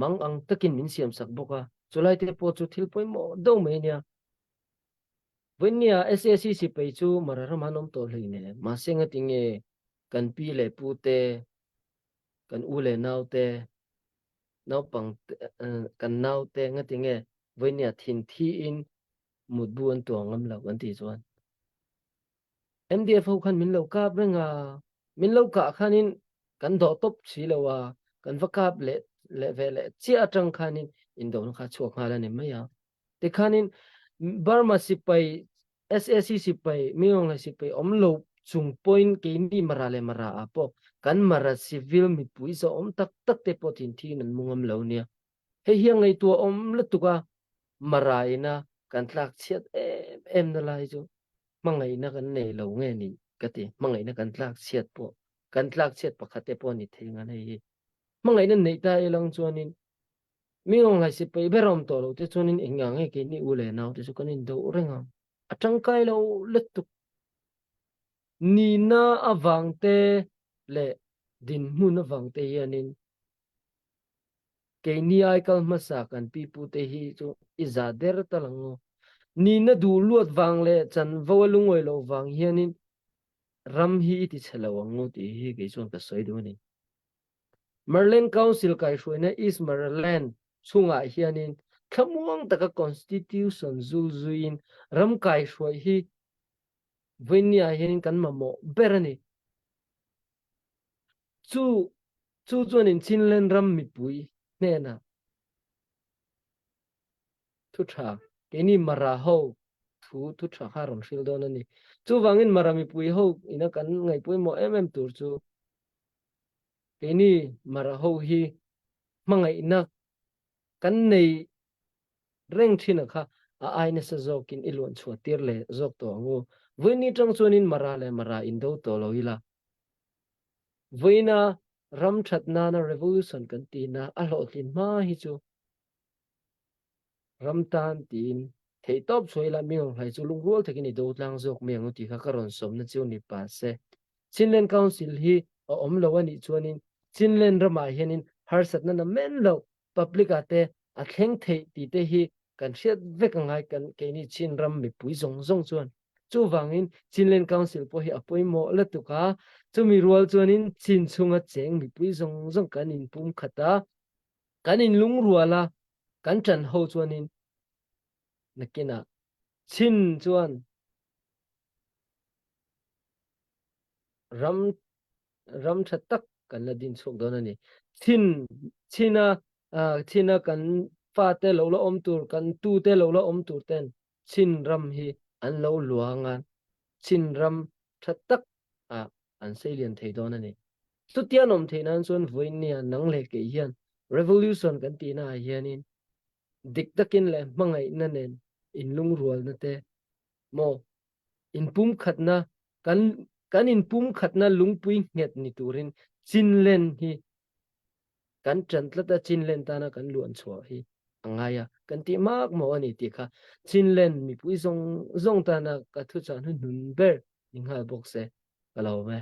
mang ang takin min siam sak boka chulai te po chu thil poi mo do me nia venia SSC si pe chu mararamanom to hleine ma senga tinge kan pi le pu te kan u le nau te nau pang kan nau te nga tinge venia thin thi in mut buan to ngam lo kan ti chuan MDF ho khan min lo kap renga min lo ka khanin kan do top si lo wa kan vakap le ve le chi atang khanin in do kha chuak hala ni maya te khanin Burma si pai SSC si pai miong la si pai om lo chung point ke ni mara le mara apo kan mara civil mi pui so om tak tak te po tin thi nan mungam lo nia he hiang ngai tu om lutuka mara ina kan tlak chiat em na lai chu mangai na kan nei lo nge ni kati mangai na kan tlak chiat po kan tlak chiat pakhate po ni thinga nei mangai na nei ta elang chuanin miong lai si pai berom to lo te chuanin enga nge ke ni ule naw te chu kanin do renga atang kai lo letuk ni na awang te le din mun awang te yanin ke ni ai kal masa kan pi pu te hi chu izader talango ni na du luat wang le chan volungoi lo wang hianin ram hi ti chhalawang ti hi ke chuan ka soi do ni Merlin Council kai hruina East Merland chunga hianin thamuang taka constitution zulzuin ram kai hruai hi venia hianin kan mamo berani chu chuanin chinlen ram mi pui nena thu tha keni mara ho thu tha kharon fil don ani chu wangin mara mi pui ho ina kan ngai pui mo tur chu keni mara ho hi mangai na kan nei reng thina kha a aina sa zokin ilon chuatir le zok to ngu vini tang chuanin mara le mara indo to loila voina ram thatna na revolution kan ti na a lo tin ma hi chu ram tan tin thei top choila miong hai chu lungrol thekini do tlang zok mengu ti kha karon som na chu ni pa se Chinlen Council hi om lo ani chuanin Chinlen rama hianin harsat na men lo public ate a thleng thei ti te hi kan hriat vek ngai kan ke ni chin ram mi pui zong zong chuan chu wangin Chinlen Council po hi apoi mo la tuka chumi rual chuanin chin chunga cheng mi pui zong zong kan in pum khata kan in lung ruala kan chan ho chuanin nakina chin chuan ram thatak kan la din chok don ani china kan fa te lo lo om tur kan tu te lo lo om tur ten chin ram hi an lo luanga chin ram thatak an selian thei don ani tutian om theinan chuan voinia nang le ke hian revolution kan ti na hianin diktakin le mangai na nen in lung rual na te mo in pum khatna kan in pum khatna lungpui nget ni turin chinlen hi kan translata chinlen tana kan luan chho hi angaya kan ti mak mo ani ti kha chinlen mi pui zong tana ka thu chan hun ber ninghal boxe kalo me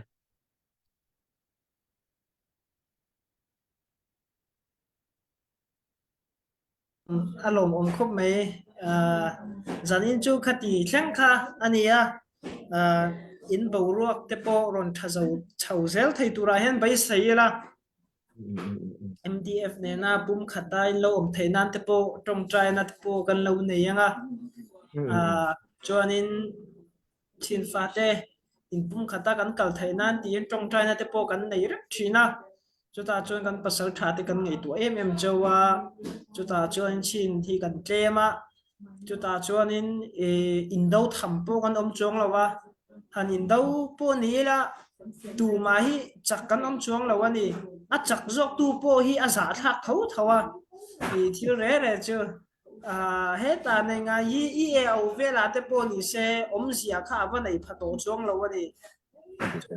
alom om khop mai zanin chu khati thleng kha ania in boruak te po ron thazau chauzel thei tura hen bai saila MDF ne na pum khatai lo om theinan te po tong trai na te po kan lo ne yanga chuanin thin fa te in pum khata kan kal theinan ti tong trai na te po kan nei rek thina chuta chuan kan pasal tha te kan ngei tu em chowa chuta chuan chin thi kan tlema chuta chuanin indo thampo kan om chong lawa han indo po ni la tu mai chak kan om chuang lawani a chak zok tu po hi a za thak tho thawa thì thiếu rẻ rồi chứ hết ta này ngay ý eo về là tết bò ni xe gì khá vẫn này phát đồ chuông lâu đi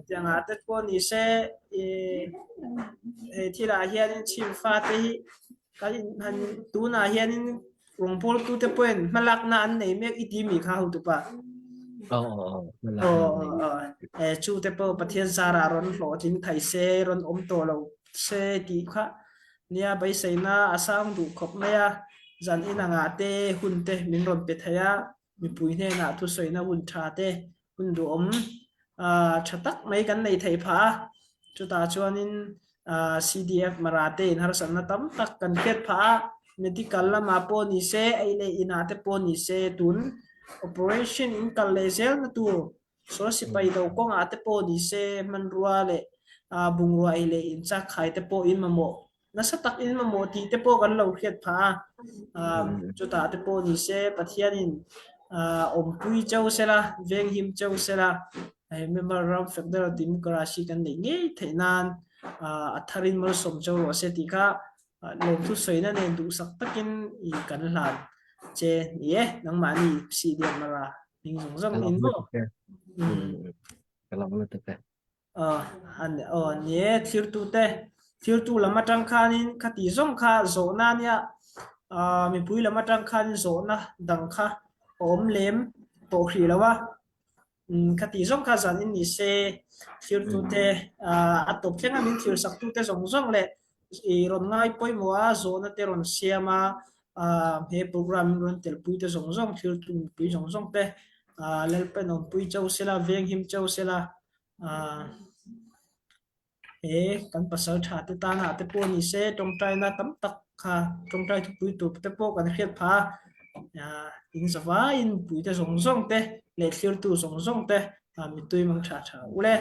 chẳng tết bò ni xe thì là hiện chim phát thì cái hành tu na hiện rong pol tu tết bò mà lạc na anh này mấy ít mi khá hụt ba mình là chu tết bò bắt hiện ra ra ron lo chính thầy xe ron to lâu xe tí khá nia bây giờ na asang du khop maya zan ina nga te hun te min ron pe thaya mi pui ne na thu soi na hun tha te hun du thatak mai kan nei thei pha chu ta chuanin CDF marate in har san na tam tak kan khet pha medical la ma po ni se ai le ina te po ni se tun operation in kal le zel na tu so si pai do ko nga te po ni se man ruwa le bung ruwa ai le in cha khai te po in ma mo nasa tak in ma mo ti te po kan lo khet pha chu ta te po ni se pathian in om pui chau sela veng him chau sela ai member of federal democracy kan nei nge thainan atharin mal som chau ro se ti kha lom thu soi na ne du sak takin i kan hlan che ye nang ma ni CDF mara ning zong zong in bo cái lòng nó thực cái nhé thiếu tu là mặt trăng khanin khati zong kha zo na nia mi pui là mặt trăng khan zo na dang kha om lem to khri lawa khati zong kha zan in ni se thiếu tu te atop thenga min thiếu sak tu te zong zong le i ron ngai poi moa zo na te ron siama he program ron tel pui te zong zong thiếu tu pui zong zong te lel pen on pui chau sela veng him chau sela kan pasal tha te ta na te po ni se trong trai na tam tak kha trong trai thu pui tu te po kan khiat pha in zawa in pui te zong zong te le thlir tu zong zong te mi tui mang tha tha ule